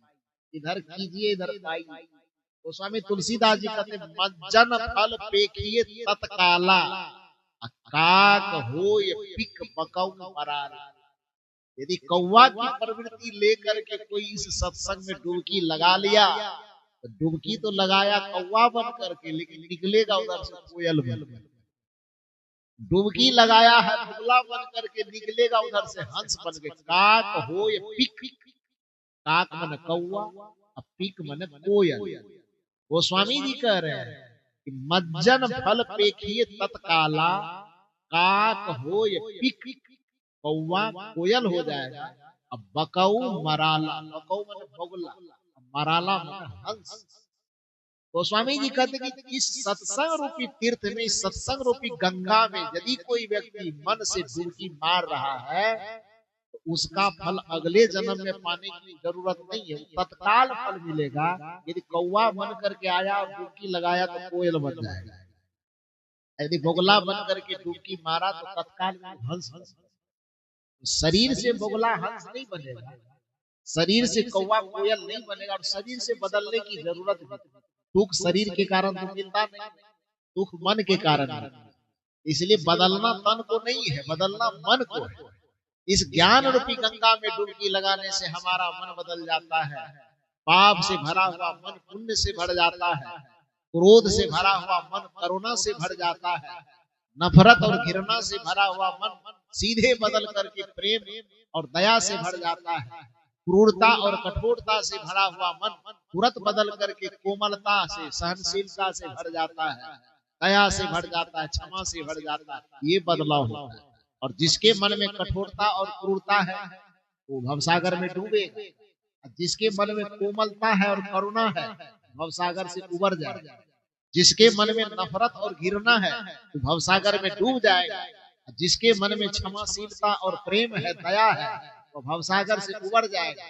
इधर कीजिए इधर पाइए। गोस्वामी तुलसीदास जी कहते हैं मज्जन फल पेखिए तत्काला, काक हो ये पिक बकौ मरार। यदि कौवा की प्रवृत्ति लेकर के कोई इस सत्संग में डुबकी लगा लिया तो डुबकी तो लगाया कौवा बन करके, लेकिन निकलेगा उधर से कोयल बन। डुबकी लगाया है दुबला बन करके, निकलेगा उधर से हंस बन के। काक हो ये पिक, काक मन कौवा और पिक मन कोयल। गोस्वामी जी कह रहे हैं कि मज्जन फल पेखिए तत्काला, काक हो ये पिक, कौवा कोयल हो जाएगा। अब बकऊ मराला, बकऊ मन बगुला, मराला मन हंस। गोस्वामी जी कहते हैं कि इस सत्संग रूपी तीर्थ में, इस सत्संग रूपी गंगा में यदि कोई व्यक्ति मन से डुबकी मार रहा है तो उसका फल अगले जन्म में पाने की जरूरत नहीं है, तत्काल फल मिलेगा। यदि कौवा बन करके आया और डुबकी लगाया तो कोयल बन जाएगा, यदि बोगला बन करके डुबकी मारा तो तत्काल हंस। शरीर से बोगला हंस नहीं बनेगा, शरीर से कौवा कोयल नहीं बनेगा और शरीर से बदलने की जरूरत नहीं। दुख शरीर के कारण तो मिलता नहीं, दुख मन के कारण है। इसलिए बदलना तन को नहीं है, बदलना मन को है। इस ज्ञान रूपी गंगा में डुबकी लगाने से हमारा मन बदल जाता है। पाप से भरा हुआ मन पुण्य से भर जाता है, क्रोध से भरा हुआ मन करुणा से भर जाता है, नफरत और घृणा से भरा हुआ मन सीधे बदल करके प्रेम और दया से भर जाता है, क्रूरता और कठोरता से भरा हुआ मन तुरंत बदल करके कोमलता से सहनशीलता से भर जाता है, दया से भर जाता है, क्षमा से भर जाता है। ये बदलाव होता है। और जिसके मन में कठोरता और क्रूरता है वो भवसागर में डूबेगा, जिसके मन में कोमलता है और करुणा है भवसागर से उबर जाएगा, जिसके मन में नफरत और घृणा है तो भवसागर में डूब जाएगा, जिसके मन में क्षमाशीलता और प्रेम है, दया है, वो भवसागर से उबर जाएगा,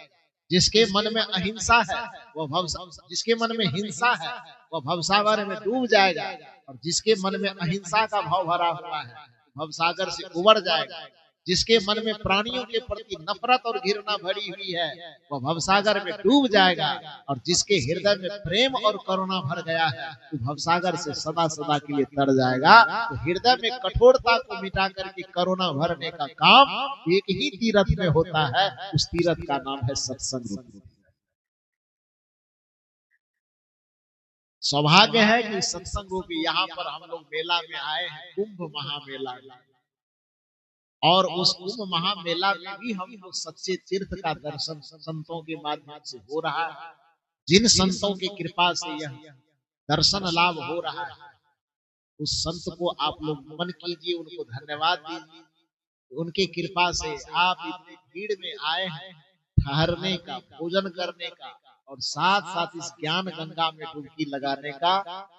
जिसके मन में अहिंसा है वो जिसके मन में हिंसा है वह भवसागर में डूब जाएगा, और जिसके मन में अहिंसा का भाव भरा हुआ है भवसागर से उबर जाएगा, जिसके मन में प्राणियों के प्रति नफरत और घृणा भरी हुई है वह भवसागर में डूब जाएगा, और जिसके हृदय में प्रेम और करुणा भर गया है वो भवसागर से सदा सदा के लिए तर जाएगा। तो हृदय में कठोरता को मिटा करके करुणा भरने का काम एक ही तीर्थ में होता है, उस तीर्थ का नाम है सत्संग। सौभाग्य है कि सत्संग रूपी यहाँ पर हम लोग मेला में आए हैं, कुंभ महामेला, और उस कुंभ महामेला में भी हम लोग सच्चे तीर्थ का दर्शन संतों के माध्यम से हो रहा है। जिन संतों की कृपा से यह दर्शन लाभ हो रहा है उस संत को आप लोग नमन कीजिए, उनको धन्यवाद दीजिए। उनकी कृपा से आप इतनी भीड़ में आए हैं ठहरने का, भोजन करने का, और साथ साथ इस ज्ञान गंगा में डुबकी लगाने का,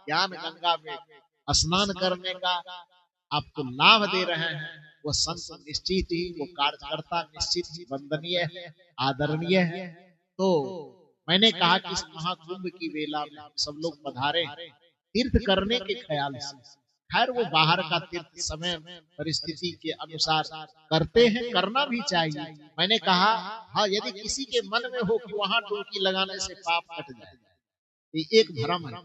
ज्ञान गंगा में स्नान करने का आपको लाभ दे रहे हैं। वो संत निश्चित ही, वो कार्यकर्ता निश्चित ही वंदनीय है, आदरणीय है। तो मैंने कहा कि इस महाकुंभ की वेला में सब लोग पधारे तीर्थ करने के ख्याल से। खैर वो बाहर का तीर्थ समय परिस्थिति के अनुसार करते हैं, करना भी चाहिए। मैंने कहा हाँ, यदि किसी के मन में हो कि वहां डुबकी लगाने से पाप कट जाए, ये एक भ्रम है,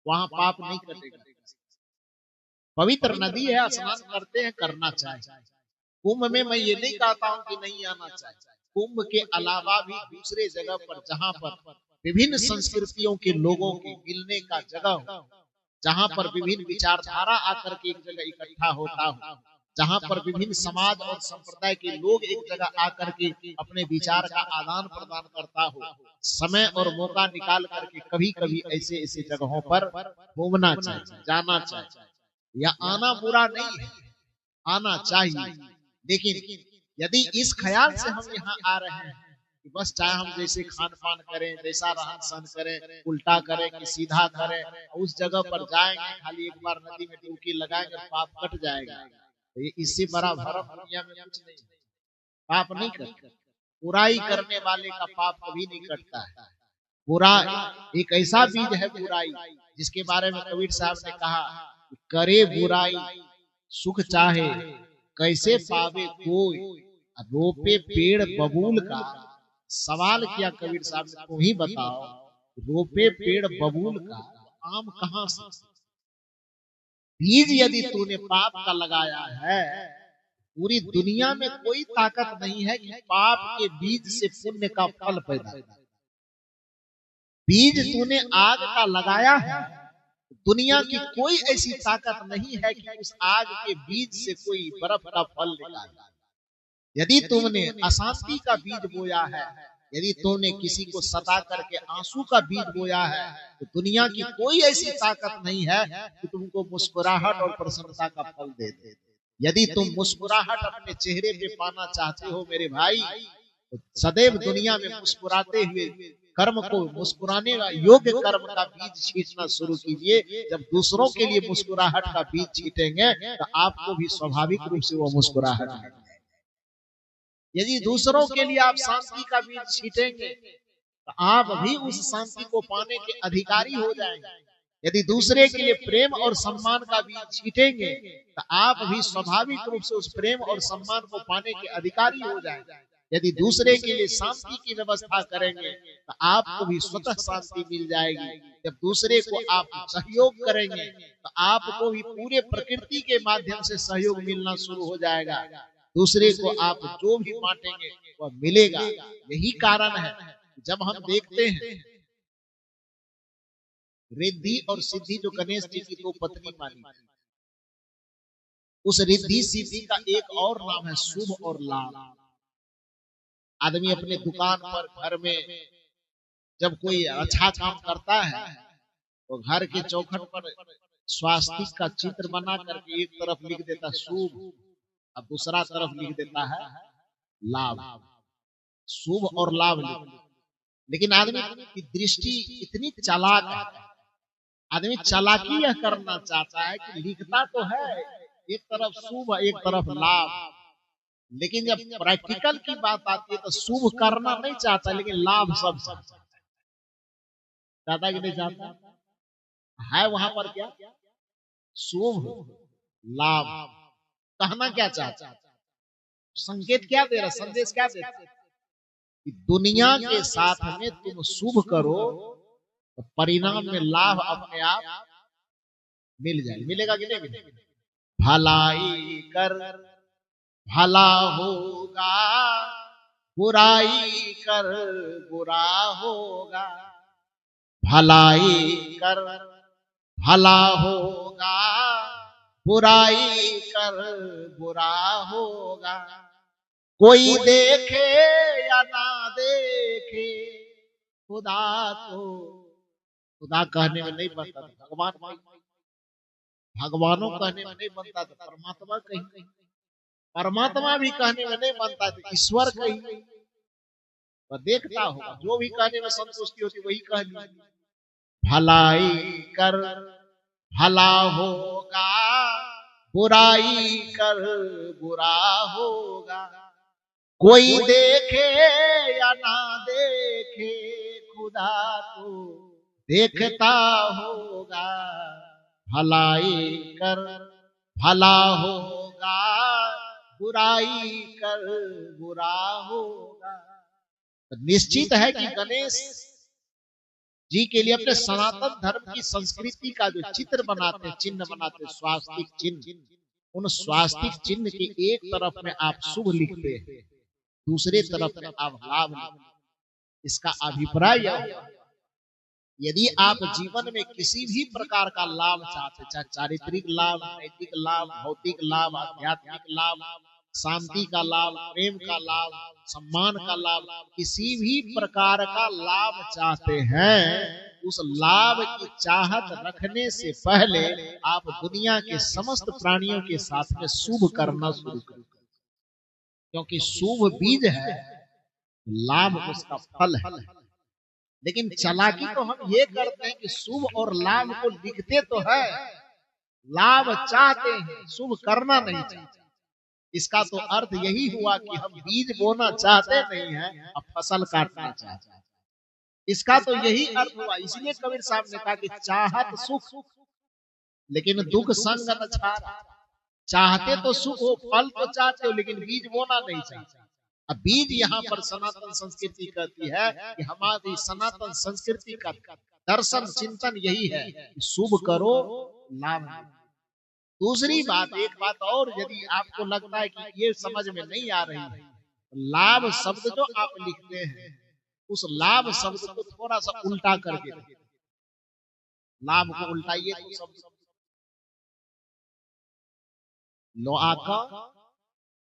वहां पाप नहीं कटेगा। पवित्र नदी है, स्नान करते हैं, करना चाहिए। कुंभ में मैं ये नहीं कहता हूँ कि नहीं आना चाहिए। कुंभ के अलावा भी दूसरे जगह पर जहाँ पर विभिन्न संस्कृतियों के लोगों के मिलने का जगह हो, जहाँ पर विभिन्न विचारधारा आकर के एक जगह इकट्ठा होता हो, जहाँ पर विभिन्न समाज और संप्रदाय के लोग एक जगह आकर के अपने विचार का आदान प्रदान करता हो, समय और मौका निकाल करके कभी कभी ऐसे ऐसे जगहों पर घूमना चाहिए, जाना चाहिए। या आना बुरा नहीं है, आना चाहिए। लेकिन यदि इस ख्याल से हम यहाँ आ रहे हैं कि बस चाहे हम जैसे खान पान करें, जैसा रहन सहन करें, उल्टा करें कि सीधा करें, उस जगह पर जाएंगे खाली एक बार नदी में डुबकी लगाएंगे पाप कट जाएगा, तो ये इससे बड़ा भरम दुनिया में कुछ नहीं। पाप नहीं कटता, बुराई करने वाले का पाप कभी नहीं कटता है। बुरा एक ऐसा बीज है बुराई, जिसके बारे में कबीर साहब ने कहा, करे बुराई सुख चाहे कैसे पावे कोई, रोपे पेड़ बबूल का। सवाल किया कबीर साहब ने, तुम ही बताओ, रोपे पेड़ बबूल का आम कहां से? बीज यदि तूने पाप का लगाया है, पूरी दुनिया में कोई ताकत नहीं है कि पाप के बीज से पुण्य का फल पैदा करे। बीज तूने आग का लगाया है, दुनिया की कोई ऐसी ताकत नहीं है कि उस आग के बीज से कोई बर्फ का फल निकाले। यदि तुमने अशांति का बीज बोया है, यदि तुमने किसी को सता करके आंसू का बीज बोया है, तो दुनिया की कोई ऐसी ताकत नहीं है कि तुमको मुस्कुराहट और प्रसन्नता का फल दे दे। यदि तुम मुस्कुराहट अपने चेहरे पे पाना चाहते हो मेरे भाई, तो सदैव दुनिया में मुस्कुराते हुए कर्म को, मुस्कुराने का योग्य कर्म का बीज छींटना शुरू कीजिए। जब दूसरों के लिए मुस्कुराहट का बीज छींटेंगे तो आपको भी स्वाभाविक रूप से वो मुस्कुराहट मिलेगी। यदि दूसरों के लिए आप शांति का बीज छींटेंगे तो आप भी उस शांति को पाने के अधिकारी हो जाएंगे। यदि दूसरे के लिए प्रेम और सम्मान का बीज छींटेंगे तो आप भी स्वाभाविक रूप से उस प्रेम और सम्मान को पाने के अधिकारी हो जाएंगे। यदि दूसरे के लिए शांति की व्यवस्था करेंगे तो आपको भी स्वतः शांति मिल जाएगी। जब दूसरे को आप सहयोग करेंगे तो आपको भी पूरे प्रकृति के माध्यम से सहयोग मिलना शुरू हो जाएगा। दूसरे को आप जो भी बांटेंगे वह मिलेगा। यही कारण है जब हम देखते हैं रिद्धि और सिद्धि जो गणेश जी की दो पत्नी मानी, उस रिद्धि सिद्धि का एक और नाम है शुभ और लाभ। आदमी अपने दुकान पर, घर में जब कोई अच्छा काम करता है तो घर के चौखट पर स्वास्तिक का चित्र बना करके एक तरफ लिख देता शुभ और दूसरा तरफ लिख देता है लाभ। शुभ और लाभ लिख। लेकिन आदमी की दृष्टि इतनी चालाक है, आदमी चालाकी यह करना चाहता है कि लिखता तो है एक तरफ शुभ एक तरफ लाभ, लेकिन जब प्रैक्टिकल की बात आती है तो शुभ करना नहीं चाहता लेकिन लाभ सब चाहता कि नहीं चाहता है। वहां पर क्या शुभ लाभ कहना क्या चाहता, संकेत क्या दे रहा, संदेश क्या दे रहा कि दुनिया के साथ में तुम शुभ करो तो परिणाम में लाभ अपने आप मिल जाए। मिलेगा कि नहीं मिलेगा? भलाई कर भला होगा, बुराई कर बुरा होगा। भलाई कर भला होगा, बुराई कर बुरा होगा। कोई देखे या ना देखे खुदा तो, खुदा कहने में नहीं बनता था, भगवानों कहने में नहीं बनता था, परमात्मा कहीं, परमात्मा भी कहने में नहीं बनता था, ईश्वर कहीं तो देखता होगा, जो भी कहने में संतुष्टि होती वही कहनी। भलाई कर भला होगा, बुराई कर बुरा होगा। कोई देखे या ना देखे खुदा तो देखता होगा। भलाई कर भला होगा, बुराई कर बुरा होगा। तो निश्चित है कि गणेश जी के लिए अपने सनातन धर्म की संस्कृति का जो चित्र बनाते, चिन्ह बनाते, स्वास्तिक चिन्ह, उन स्वास्तिक चिन्ह के एक तरफ में आप शुभ लिखते हैं, दूसरे तरफ में आप लाभ लिखते। इसका अभिप्राय यह है यदि आप जीवन में किसी भी प्रकार का लाभ चाहते, चाहे चारित्रिक लाभ, नैतिक लाभ, भौतिक लाभ, आध्यात्मिक लाभ, शांति का लाभ, प्रेम का लाभ, सम्मान का लाभ, किसी भी प्रकार का लाभ चाहते हैं, उस लाभ की चाहत रखने से पहले आप दुनिया के समस्त प्राणियों के साथ में शुभ करना शुरू करें, क्योंकि शुभ बीज है, लाभ उसका फल है। लेकिन चालाकी तो हम ये करते हैं कि शुभ और लाभ को लिखते तो है, लाभ चाहते हैं, शुभ करना नहीं चाहते। इसका तो अर्थ यही हुआ कि हम बीज बोना चाहते नहीं हैं, अब फसल काटना चाहते हैं। इसका तो यही अर्थ हुआ। इसलिए कबीर साहब ने कहा कि चाहत सुख लेकिन दुख संग न छाड़ा। चाहते तो सुख हो, फल तो चाहते हो, लेकिन बीज बोना नहीं चाहते। अब बीज यहाँ पर सनातन संस्कृति कहती है कि हमारी सनातन संस्कृति का दर्शन चिंतन यही है कि शुभ करो लाभ। दूसरी बात, एक बात और, यदि आपको लगता है कि ये समझ में नहीं आ रही है, लाभ शब्द जो आप लिखते हैं उस लाभ शब्द को थोड़ा सा उल्टा करके, लाभ को उल्टाइए तो शब्द लोआ का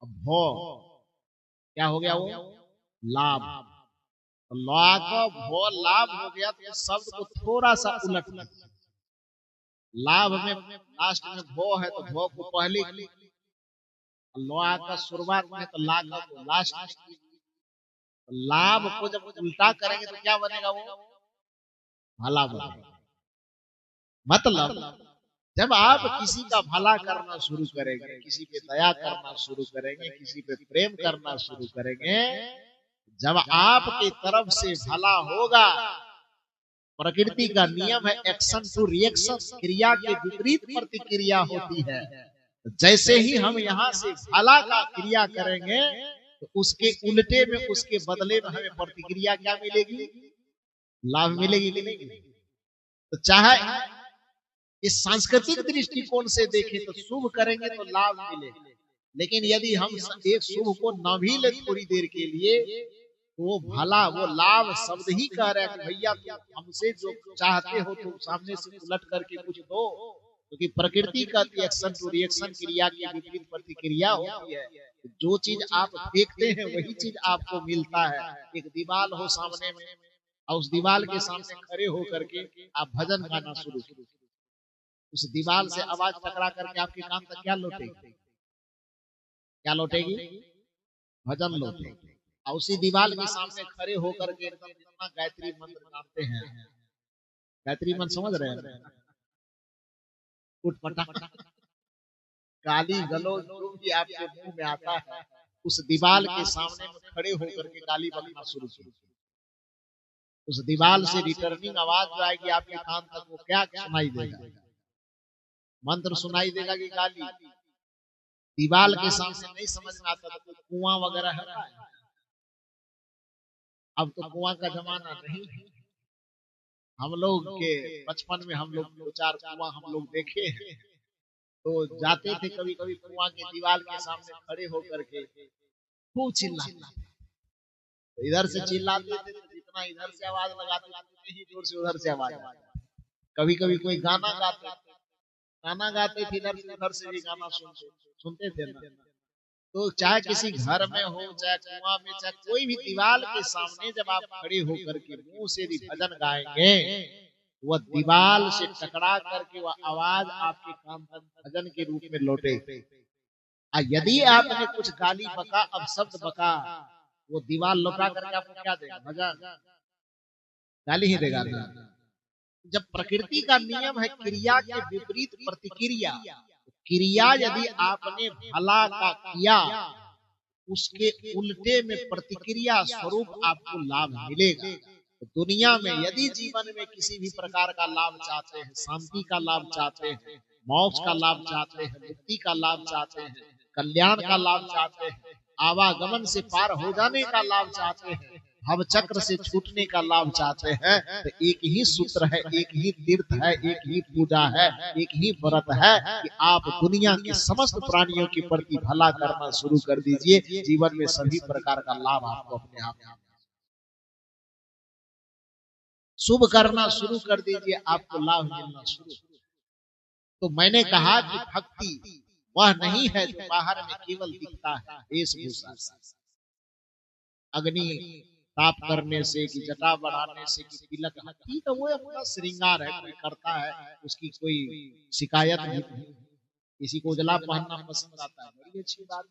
भो क्या हो गया, वो लाभ। लोआ का भो लाभ हो गया, तो शब्द को थोड़ा सा उलट कर, लाभ में लास्ट में भो है तो भो को पहले, लोआ का शुरुआत में तो ला का लास्ट में। लाभ को जब उल्टा करेंगे तो क्या बनेगा, वो भला बनेगा। मतलब जब आप किसी का भला करना शुरू करेंगे, किसी पे दया करना शुरू करेंगे, किसी पे प्रेम करना शुरू करेंगे, जब आपकी तरफ से भला होगा, प्रकृति का नियम है एक्शन टू रिएक्शन, क्रिया के विपरीत प्रतिक्रिया होती है। जैसे ही हम यहाँ से भला का क्रिया करेंगे तो उसके उल्टे में, उसके बदले में हमें प्रतिक्रिया क्या मिलेगी? लाभ मिलेगी कि नहीं? तो चाहे इस सांस्कृतिक दृष्टिकोण से देखें तो शुभ करेंगे तो लाभ मिलेगा, लेकिन यदि हम एक शुभ को न भी ले थोड़ी देर के लिए, तो वो भला, वो लाभ शब्द ही कह रहा है कि भैया तुम हमसे जो चाहते हो तुम सामने से उलट करके कुछ दो, क्योंकि प्रकृति का एक्शन टू रिएक्शन, क्रिया की विपरीत प्रतिक्रिया होती है। जो चीज आप फेंकते हैं वही चीज आपको मिलता है। एक दीवार हो सामने में और उस दीवार के सामने खड़े होकर के आप भजन गाना शुरू करें, उस दीवार से आवाज टकरा करके आपके कान तक क्या लौटेगी? क्या लौटेगी? भजन लौटेगी। और उसी दीवार के सामने खड़े होकर के एकदम जितना गायत्री मंत्र गाते हैं, गायत्री मंत्र समझ रहे हैं, गाली गलौज जो भी आपके मुंह में आता है, उस दीवार के सामने में खड़े होकर के गाली बकना शुरू करो। उस दीवार से रिटर्निंग आवाज जो आएगी आपके कान तक, वो क्या सुनाई देगा? मंत्र सुनाई देगा कि गाली? दीवार के सामने नहीं समझ में आता तो कुआं वगैरह है। अब तो कुआं का जमाना नहीं है। हम लोग के बचपन में हम लोग 2-4 कुआं हम लोग देखे हैं, तो जाते थे कभी कभी कुआं के दीवार के सामने खड़े होकर के खूब चिल्लाते, तो इधर से चिल्लाते थे तो जितना इधर से आवाज लगाते थे उतनी ही जोर से उधर से आवाज। कभी कभी कोई गाना गाते थे, इधर से भी गाना सुनते थे ना। तो चाहे किसी घर में हो, चाहे कुआं में, चाहे कोई भी दीवार के सामने जब आप खड़े होकर के मुंह से भी भजन गाएंगे, वह दीवार से टकरा करके वह आवाज आपके कान तक भजन के रूप में लौटे। यदि आपने कुछ गाली बका, अब शब्द बका, वो दीवार लौटा करके आपको क्या देगा? भजन, गाली ही देगा ना। जब प्रकृति का नियम है क्रिया के विपरीत प्रतिक्रिया, क्रिया यदि आपने भला का किया, उसके उल्टे में प्रतिक्रिया स्वरूप आपको लाभ मिलेगा। तो दुनिया में यदि जीवन में किसी भी प्रकार का लाभ चाहते हैं, शांति का लाभ चाहते हैं, मोक्ष का लाभ चाहते हैं, मुक्ति का लाभ चाहते हैं, कल्याण का लाभ चाहते हैं, आवागमन से पार हो जाने का लाभ चाहते हैं, भव चक्र से छूटने का लाभ चाहते हैं, तो एक ही सूत्र है, एक ही तीर्थ है, एक ही पूजा है, एक ही व्रत है कि आप दुनिया के समस्त प्राणियों के प्रति भला करना शुरू कर दीजिए। जीवन में सभी प्रकार का लाभ आपको अपने आप शुभ करना शुरू कर दीजिए, आपको लाभ मिलना शुरू। तो मैंने कहा कि भक्ति वह नहीं है जो बाहर में केवल दिखता है वेशभूषा से, अग्नि ताप करने से, कि जटा बढ़ाने से, कि तिलक, ठीक है वो अपना श्रृंगार है, कोई करता है, उसकी कोई शिकायत नहीं। किसी को उजला पहनना पसंद आता है, बड़ी अच्छी बात।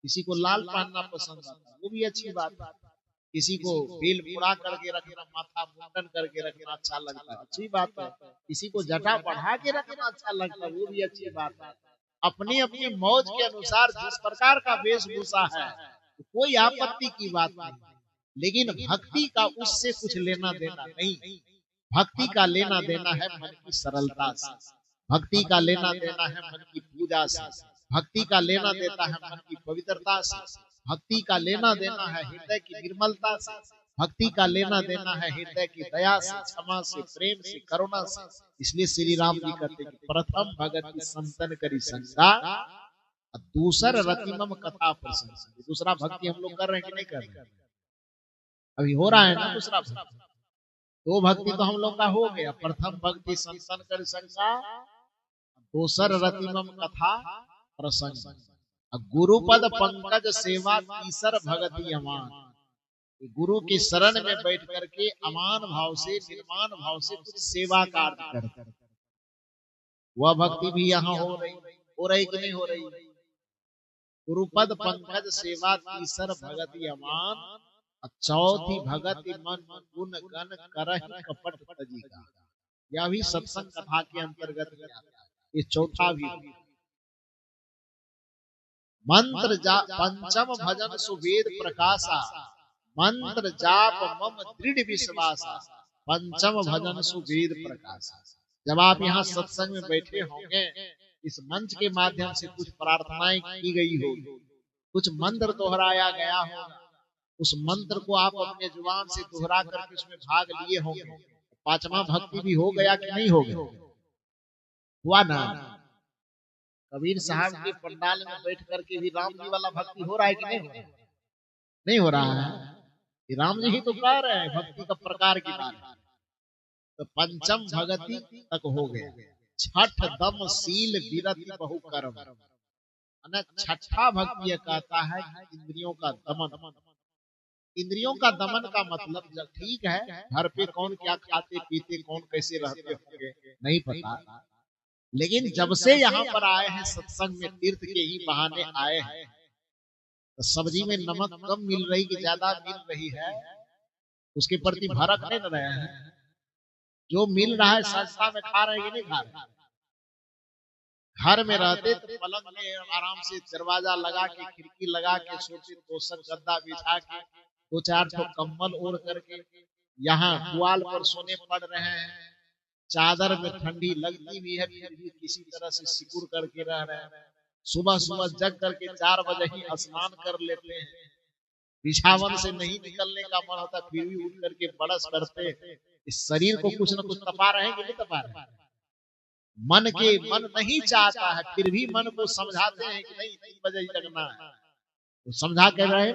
किसी को लाल पहनना पसंद आता है, वो भी अच्छी बात। किसी को बेल मुड़ा करके रखना, माथा मुंडन करके रखना अच्छा लगता है, अच्छी बात है। किसी को जटा बढ़ा के रखना अच्छा लगता है, वो भी अच्छी बात है। अपनी अपनी मौज के अनुसार जिस प्रकार का वेशभूषा है, कोई आपत्ति की बात नहीं, लेकिन भक्ति का उससे कुछ लेना देना नहीं। भक्ति का लेना देना है मन की सरलता से, भक्ति का लेना देना है मन की पूजा से, भक्ति का लेना देता है मन की पवित्रता से, भक्ति का लेना देना है हृदय की निर्मलता से, भक्ति का लेना देना है हृदय की दया से, क्षमा से, प्रेम से, करुणा से। इसलिए श्री राम जी कहते हैं कि प्रथम भगत की संतन करी संगा, दूसर रतिमम कथा प्रसंग। दूसरा भक्ति हम लोग कर रहे हैं कि नहीं कर रहे? अभी हो रहा है ना दूसरा भक्ति। दो भक्ति तो हम लोग का हो गया, प्रथम भक्ति संतन करी संगा, दूसर रतिमम कथा प्रसंग, गुरुपद पंकज सेवा, तीसर भगति अमान। गुरु की शरण में बैठ करके अमान भाव से, निर्माण भाव से कुछ सेवा कार्य करते, वह भक्ति भी यहाँ हो रही कि नहीं हो रही? गुरुपद पंकज सेवा, तीसर भगति अमान, चौथी भगति मन गुण गण करहि कपट तजिका। यह भी सत्संग कथा के अंतर्गत में आता है। ये चौथा भी मंत्र जाप पंचम भजन सुवेद प्रकाशा, मंत्र जाप मम दृढ़ विश्वासा, पंचम भजन सुवेद प्रकाशा। जब आप यहाँ सत्संग में बैठे होंगे, इस मंच के माध्यम से कुछ प्रार्थनाएं की गई होगी, कुछ मंत्र दोहराया गया होगा, उस मंत्र को आप अपने जुबान से दोहरा करके उसमें भाग लिए होंगे, पांचवा भक्ति भी हो गया कि नहीं हो गया? हुआ ना? कबीर साहब के पंडाल में बैठ करके भी राम जी वाला भक्ति हो रहा है कि नहीं हो रहा है? नहीं हो रहा है। राम जी ही तो कह रहे हैं भक्ति का प्रकार की बात है। तो पंचम भगति तक हो गया, छठ दम सील विरति बहु कर्म। छठा भक्ति कहता है कि इंद्रियों का दमन। इंद्रियों का दमन का मतलब, जब ठीक है घर पे कौन क्या खाते पीते, कौन कैसे रहते होंगे नहीं पता, लेकिन जब से यहाँ पर आए हैं सत्संग में, तीर्थ के ही बहाने आए हैं, तो सब्जी में नमक कम मिल रही कि ज्यादा मिल रही है, उसके प्रति भरक नहीं न रहे हैं। जो मिल रहा है संस्था में खा रहे हैं कि नहीं खा रहे? घर में रहते तो पलंग में आराम से दरवाजा लगा के, खिड़की लगा के, सोते तोषक गद्दा बिछा के, दो चार ठो कम्बल ओढ़ करके यहाँ पुआल पर सोने पड़ रहे हैं, चादर में ठंडी लगती भी है, फिर भी किसी तरह से सिकुड़ करके रह रहे हैं। सुबह सुबह जग करके 4 बजे ही स्नान कर लेते हैं, बिछावन से नहीं निकलने का मन होता, फिर भी उठ करके बरस करते। इस शरीर को कुछ न कुछ तपा रहे हैं कि नहीं तपा रहे? मन नहीं चाहता है, फिर भी मन को समझाते हैं कि नहीं 3 बजे ही लगना है, तो समझा के रहे।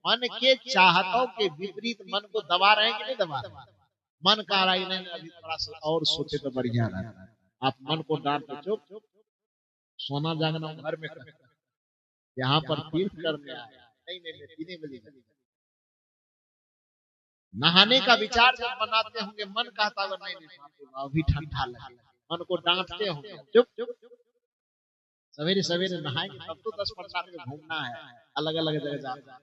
मन के चाहतों के विपरीत मन को दबा रहे हैं कि नहीं दबा रहे? मन का रहा नहीं, अभी थोड़ा सा और सोचे तो बढ़िया रहता। आप मन को डांट के चुप, सोना जागना घर में कर, यहाँ पर तीर्थ करने आया, नहीं 3 बजे नहाने का विचार जब बनाते होंगे, मन कहता है नहीं अभी ठंडा लगे, मन को डांटते होंगे चुप, सवेरे सवेरे नहाएंगे तब तो 10-15 में घूमना है, अलग अलग जगह जाना,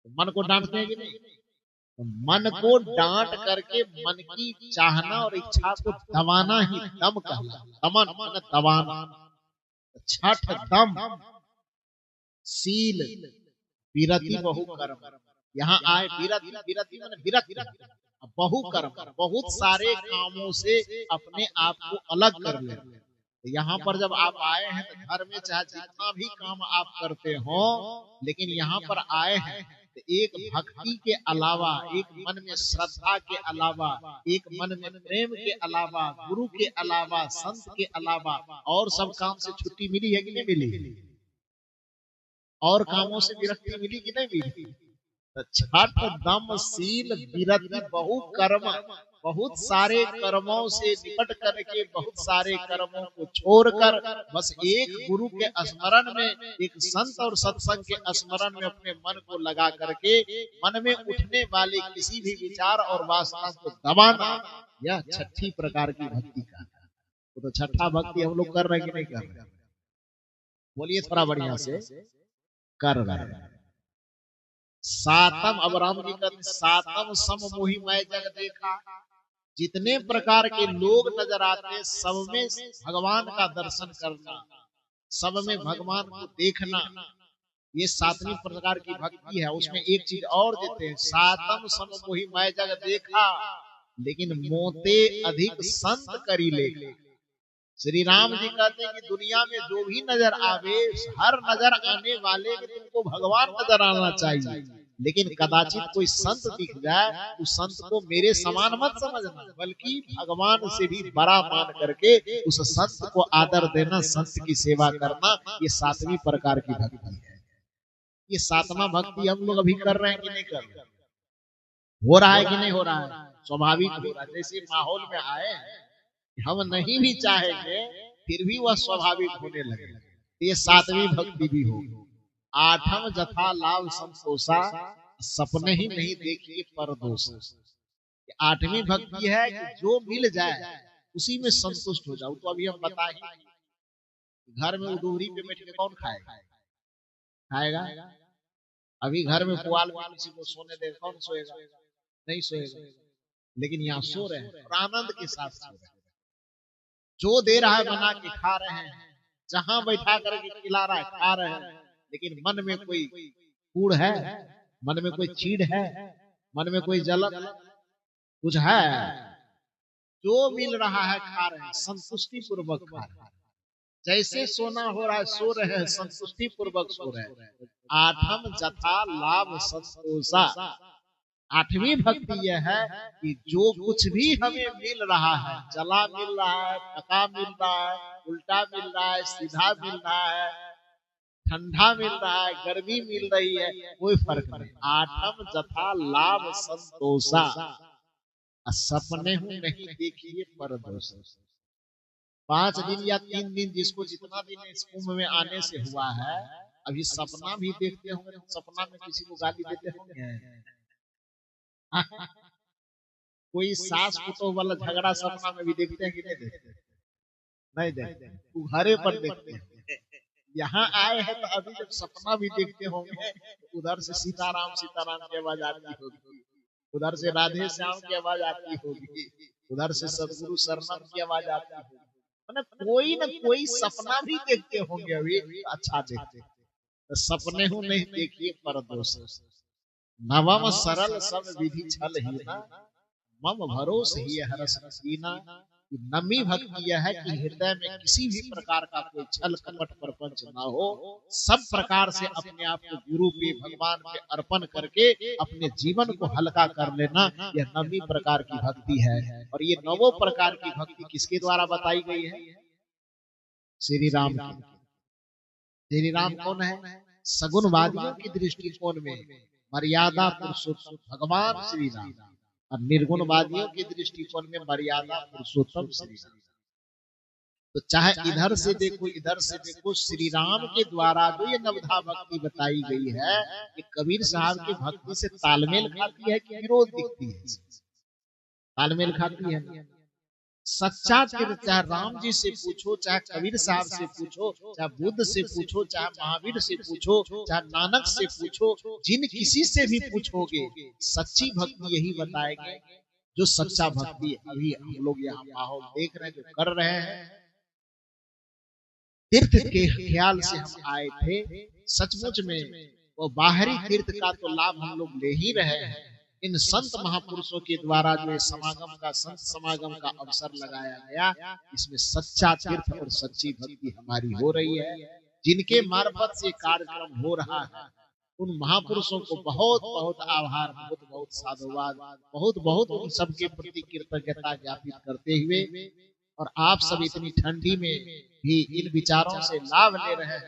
तो मन को डांटते हैं कि नहीं? तो मन को डांट करके मन की चाहना और इच्छा को दबाना ही दम कहलाता। दमन माने दबाना। छठ दम सील विरति बहु कर्म। यहाँ आए विरति माने विरति, बहु कर्म, बहुत सारे कामों से अपने आप को अलग कर ले। तो यहाँ पर जब आप आए हैं तो घर में चाहे जितना भी काम आप करते हो, लेकिन यहाँ पर आए हैं तो एक भक्ति के अलावा, एक मन में श्रद्धा के अलावा, एक मन में प्रेम के अलावा, गुरु के अलावा, संत के अलावा और सब काम से छुट्टी मिली है कि नहीं मिली? और कामों से विरक्ति मिली कि नहीं मिली? छठ दम सील विरति बहु कर्म, बहुत सारे कर्मों से निपट करके, बहुत सारे कर्मों को छोड़कर बस एक गुरु के स्मरण में, एक संत और सत्संग के स्मरण में अपने मन को लगा करके मन में उठने वाले किसी भी विचार और वासना को दबाना, यह छठी प्रकार की भक्ति का। तो छठा भक्ति हम लोग कर रहे हैं कि नहीं कर रहे? बोलिए थोड़ा बढ़िया से। कर रहे हैं। सातम, अब राम जी कहते सातम सम मोहि मैं जग देखा। जितने प्रकार के लोग नजर आते सब में भगवान का दर्शन करना, सब में भगवान को देखना, ये 7वीं प्रकार की भक्ति है। उसमें एक चीज और देते हैं, सातम सम मोहि मैं जग देखा, लेकिन मोते अधिक संत करी ले। श्री राम जी कहते हैं कि दुनिया में जो भी नजर आवे, हर नजर आने वाले में तुमको भगवान नजर आना चाहिए, लेकिन कदाचित कोई संत दिख जाए, उस संत को मेरे समान मत समझना, बल्कि भगवान से भी बड़ा मान करके उस संत को आदर देना, संत की सेवा करना, ये 7वीं प्रकार की भक्ति है। ये 7वां भक्ति हम लोग अभी कर रहे हैं कि नहीं कर रहे? हो रहा है कि नहीं हो रहा है? स्वाभाविक हो रहा है। जैसे माहौल में आए, हम नहीं भी चाहेंगे फिर भी वह स्वाभाविक होने लगे। ये 7वीं भक्ति भी हो। 8म जथा लाभ संतोषा, सपने ही नहीं देखिए परदोषा। 8वीं भक्ति है कि जो मिल जाए उसी में संतुष्ट हो जाओ। तो अभी हम बताएं, घर में उदूरी पे बैठ के कौन खाएगा? अभी घर में पुआल में किसी को सोने दे, कौन सोएगा? नहीं सोएगा। लेकिन यहाँ सो रहे हैं और आनंद के साथ सो रहे हैं। जो दे रहा है बना के खा रहे हैं, जहां बैठा करके खिला रहा है खा रहे हैं, लेकिन मन में कोई कूड़ है, मन में कोई चीड़ है, मन में कोई जलन कुछ है? जो मिल रहा है खा रहे हैं, संतुष्टि पूर्वक खा रहे हैं। जैसे सोना हो रहा है, सो रहे हैं, संतुष्टि पूर्वक सो रहे हैं। आठम जथा लाभ संतोषा। आठवीं भक्ति यह है कि जो कुछ भी हमें मिल रहा है, जला मिल रहा है, पका मिल रहा है, उल्टा मिल रहा है, सीधा मिल रहा है, ठंडा मिल रहा है, गर्मी मिल रही है, कोई फर्क नहीं। आठम जथा लाभ संतोषा। सपने हूं नहीं देखिए परदोष। 5 दिन या 3 दिन जिसको जितना दिन इस कुंभ में आने से हुआ है, अभी सपना भी देखते होंगे, सपना में किसी को गाली देते होंगे। कोई सास पुतोह वाला झगड़ा सपना में भी देखते हैं कि नहीं देखते? नहीं देखते, उघारे पर देखते हैं। यहाँ आए हैं तो अभी जब सपना भी देखते होंगे, तो उधर से सीताराम सीताराम की आवाज आती होगी, उधर से राधे श्याम की आवाज आती होगी, उधर से सदगुरु शरणम की आवाज आती होगी। मतलब कोई न कोई सपना भी देखते होंगे अभी, अच्छा देखते। तो सपने हूं नहीं देखिए परदोष। नवम सरल सब विधि छल ही ना, मम भरोस ही हरस रसीना। नवी भक्ति यह है कि हृदय में किसी भी प्रकार का कोई छल कपट प्रपंच ना हो, सब प्रकार से अपने आप को गुरु पे भगवान पे अर्पण करके अपने जीवन को हल्का कर लेना, यह नवी प्रकार की भक्ति है। और ये नवों प्रकार की भक्ति किसके द्वारा बताई गई है? श्री राम की। श्री राम कौन है? सगुणवादियों की दृष्टिकोण में मर्यादा पुरुषोत्तम भगवान श्री राम, और निर्गुणवादियों की दृष्टिकोण में मर्यादा पुरुषोत्तम श्री राम। तो चाहे इधर से देखो इधर से देखो, श्री राम के द्वारा जो ये नवधा भक्ति बताई गई है, ये कबीर साहब की भक्ति से तालमेल खाती है कि विरोध दिखती है? तालमेल खाती है। सच्चा तीर्थ, चाहे राम जी से पूछो, चाहे कबीर साहब से पूछो, चाहे बुद्ध से पूछो, चाहे महावीर से पूछो, चाहे नानक से पूछो, जिन किसी से भी पूछोगे, सच्ची भक्ति यही बताएंगे जो सच्चा भक्ति अभी हम लोग यहाँ माहौल देख रहे हैं, जो कर रहे हैं। तीर्थ के ख्याल से हम आए थे, सचमुच में वो बाहरी तीर्थ का तो लाभ हम लोग ले ही रहे हैं। इन संत महापुरुषों के द्वारा जो समागम का, संत समागम का अवसर लगाया गया, इसमें सच्चा तीर्थ और सच्ची भक्ति हमारी हो रही है। जिनके मार्फत से कार्यक्रम हो रहा है, उन महापुरुषों को बहुत बहुत आभार, बहुत बहुत साधुवाद, बहुत बहुत उन सबके प्रति कृतज्ञता ज्ञापित करते हुए, और आप सब इतनी ठंडी में भी इन विचारों से लाभ ले रहे हैं।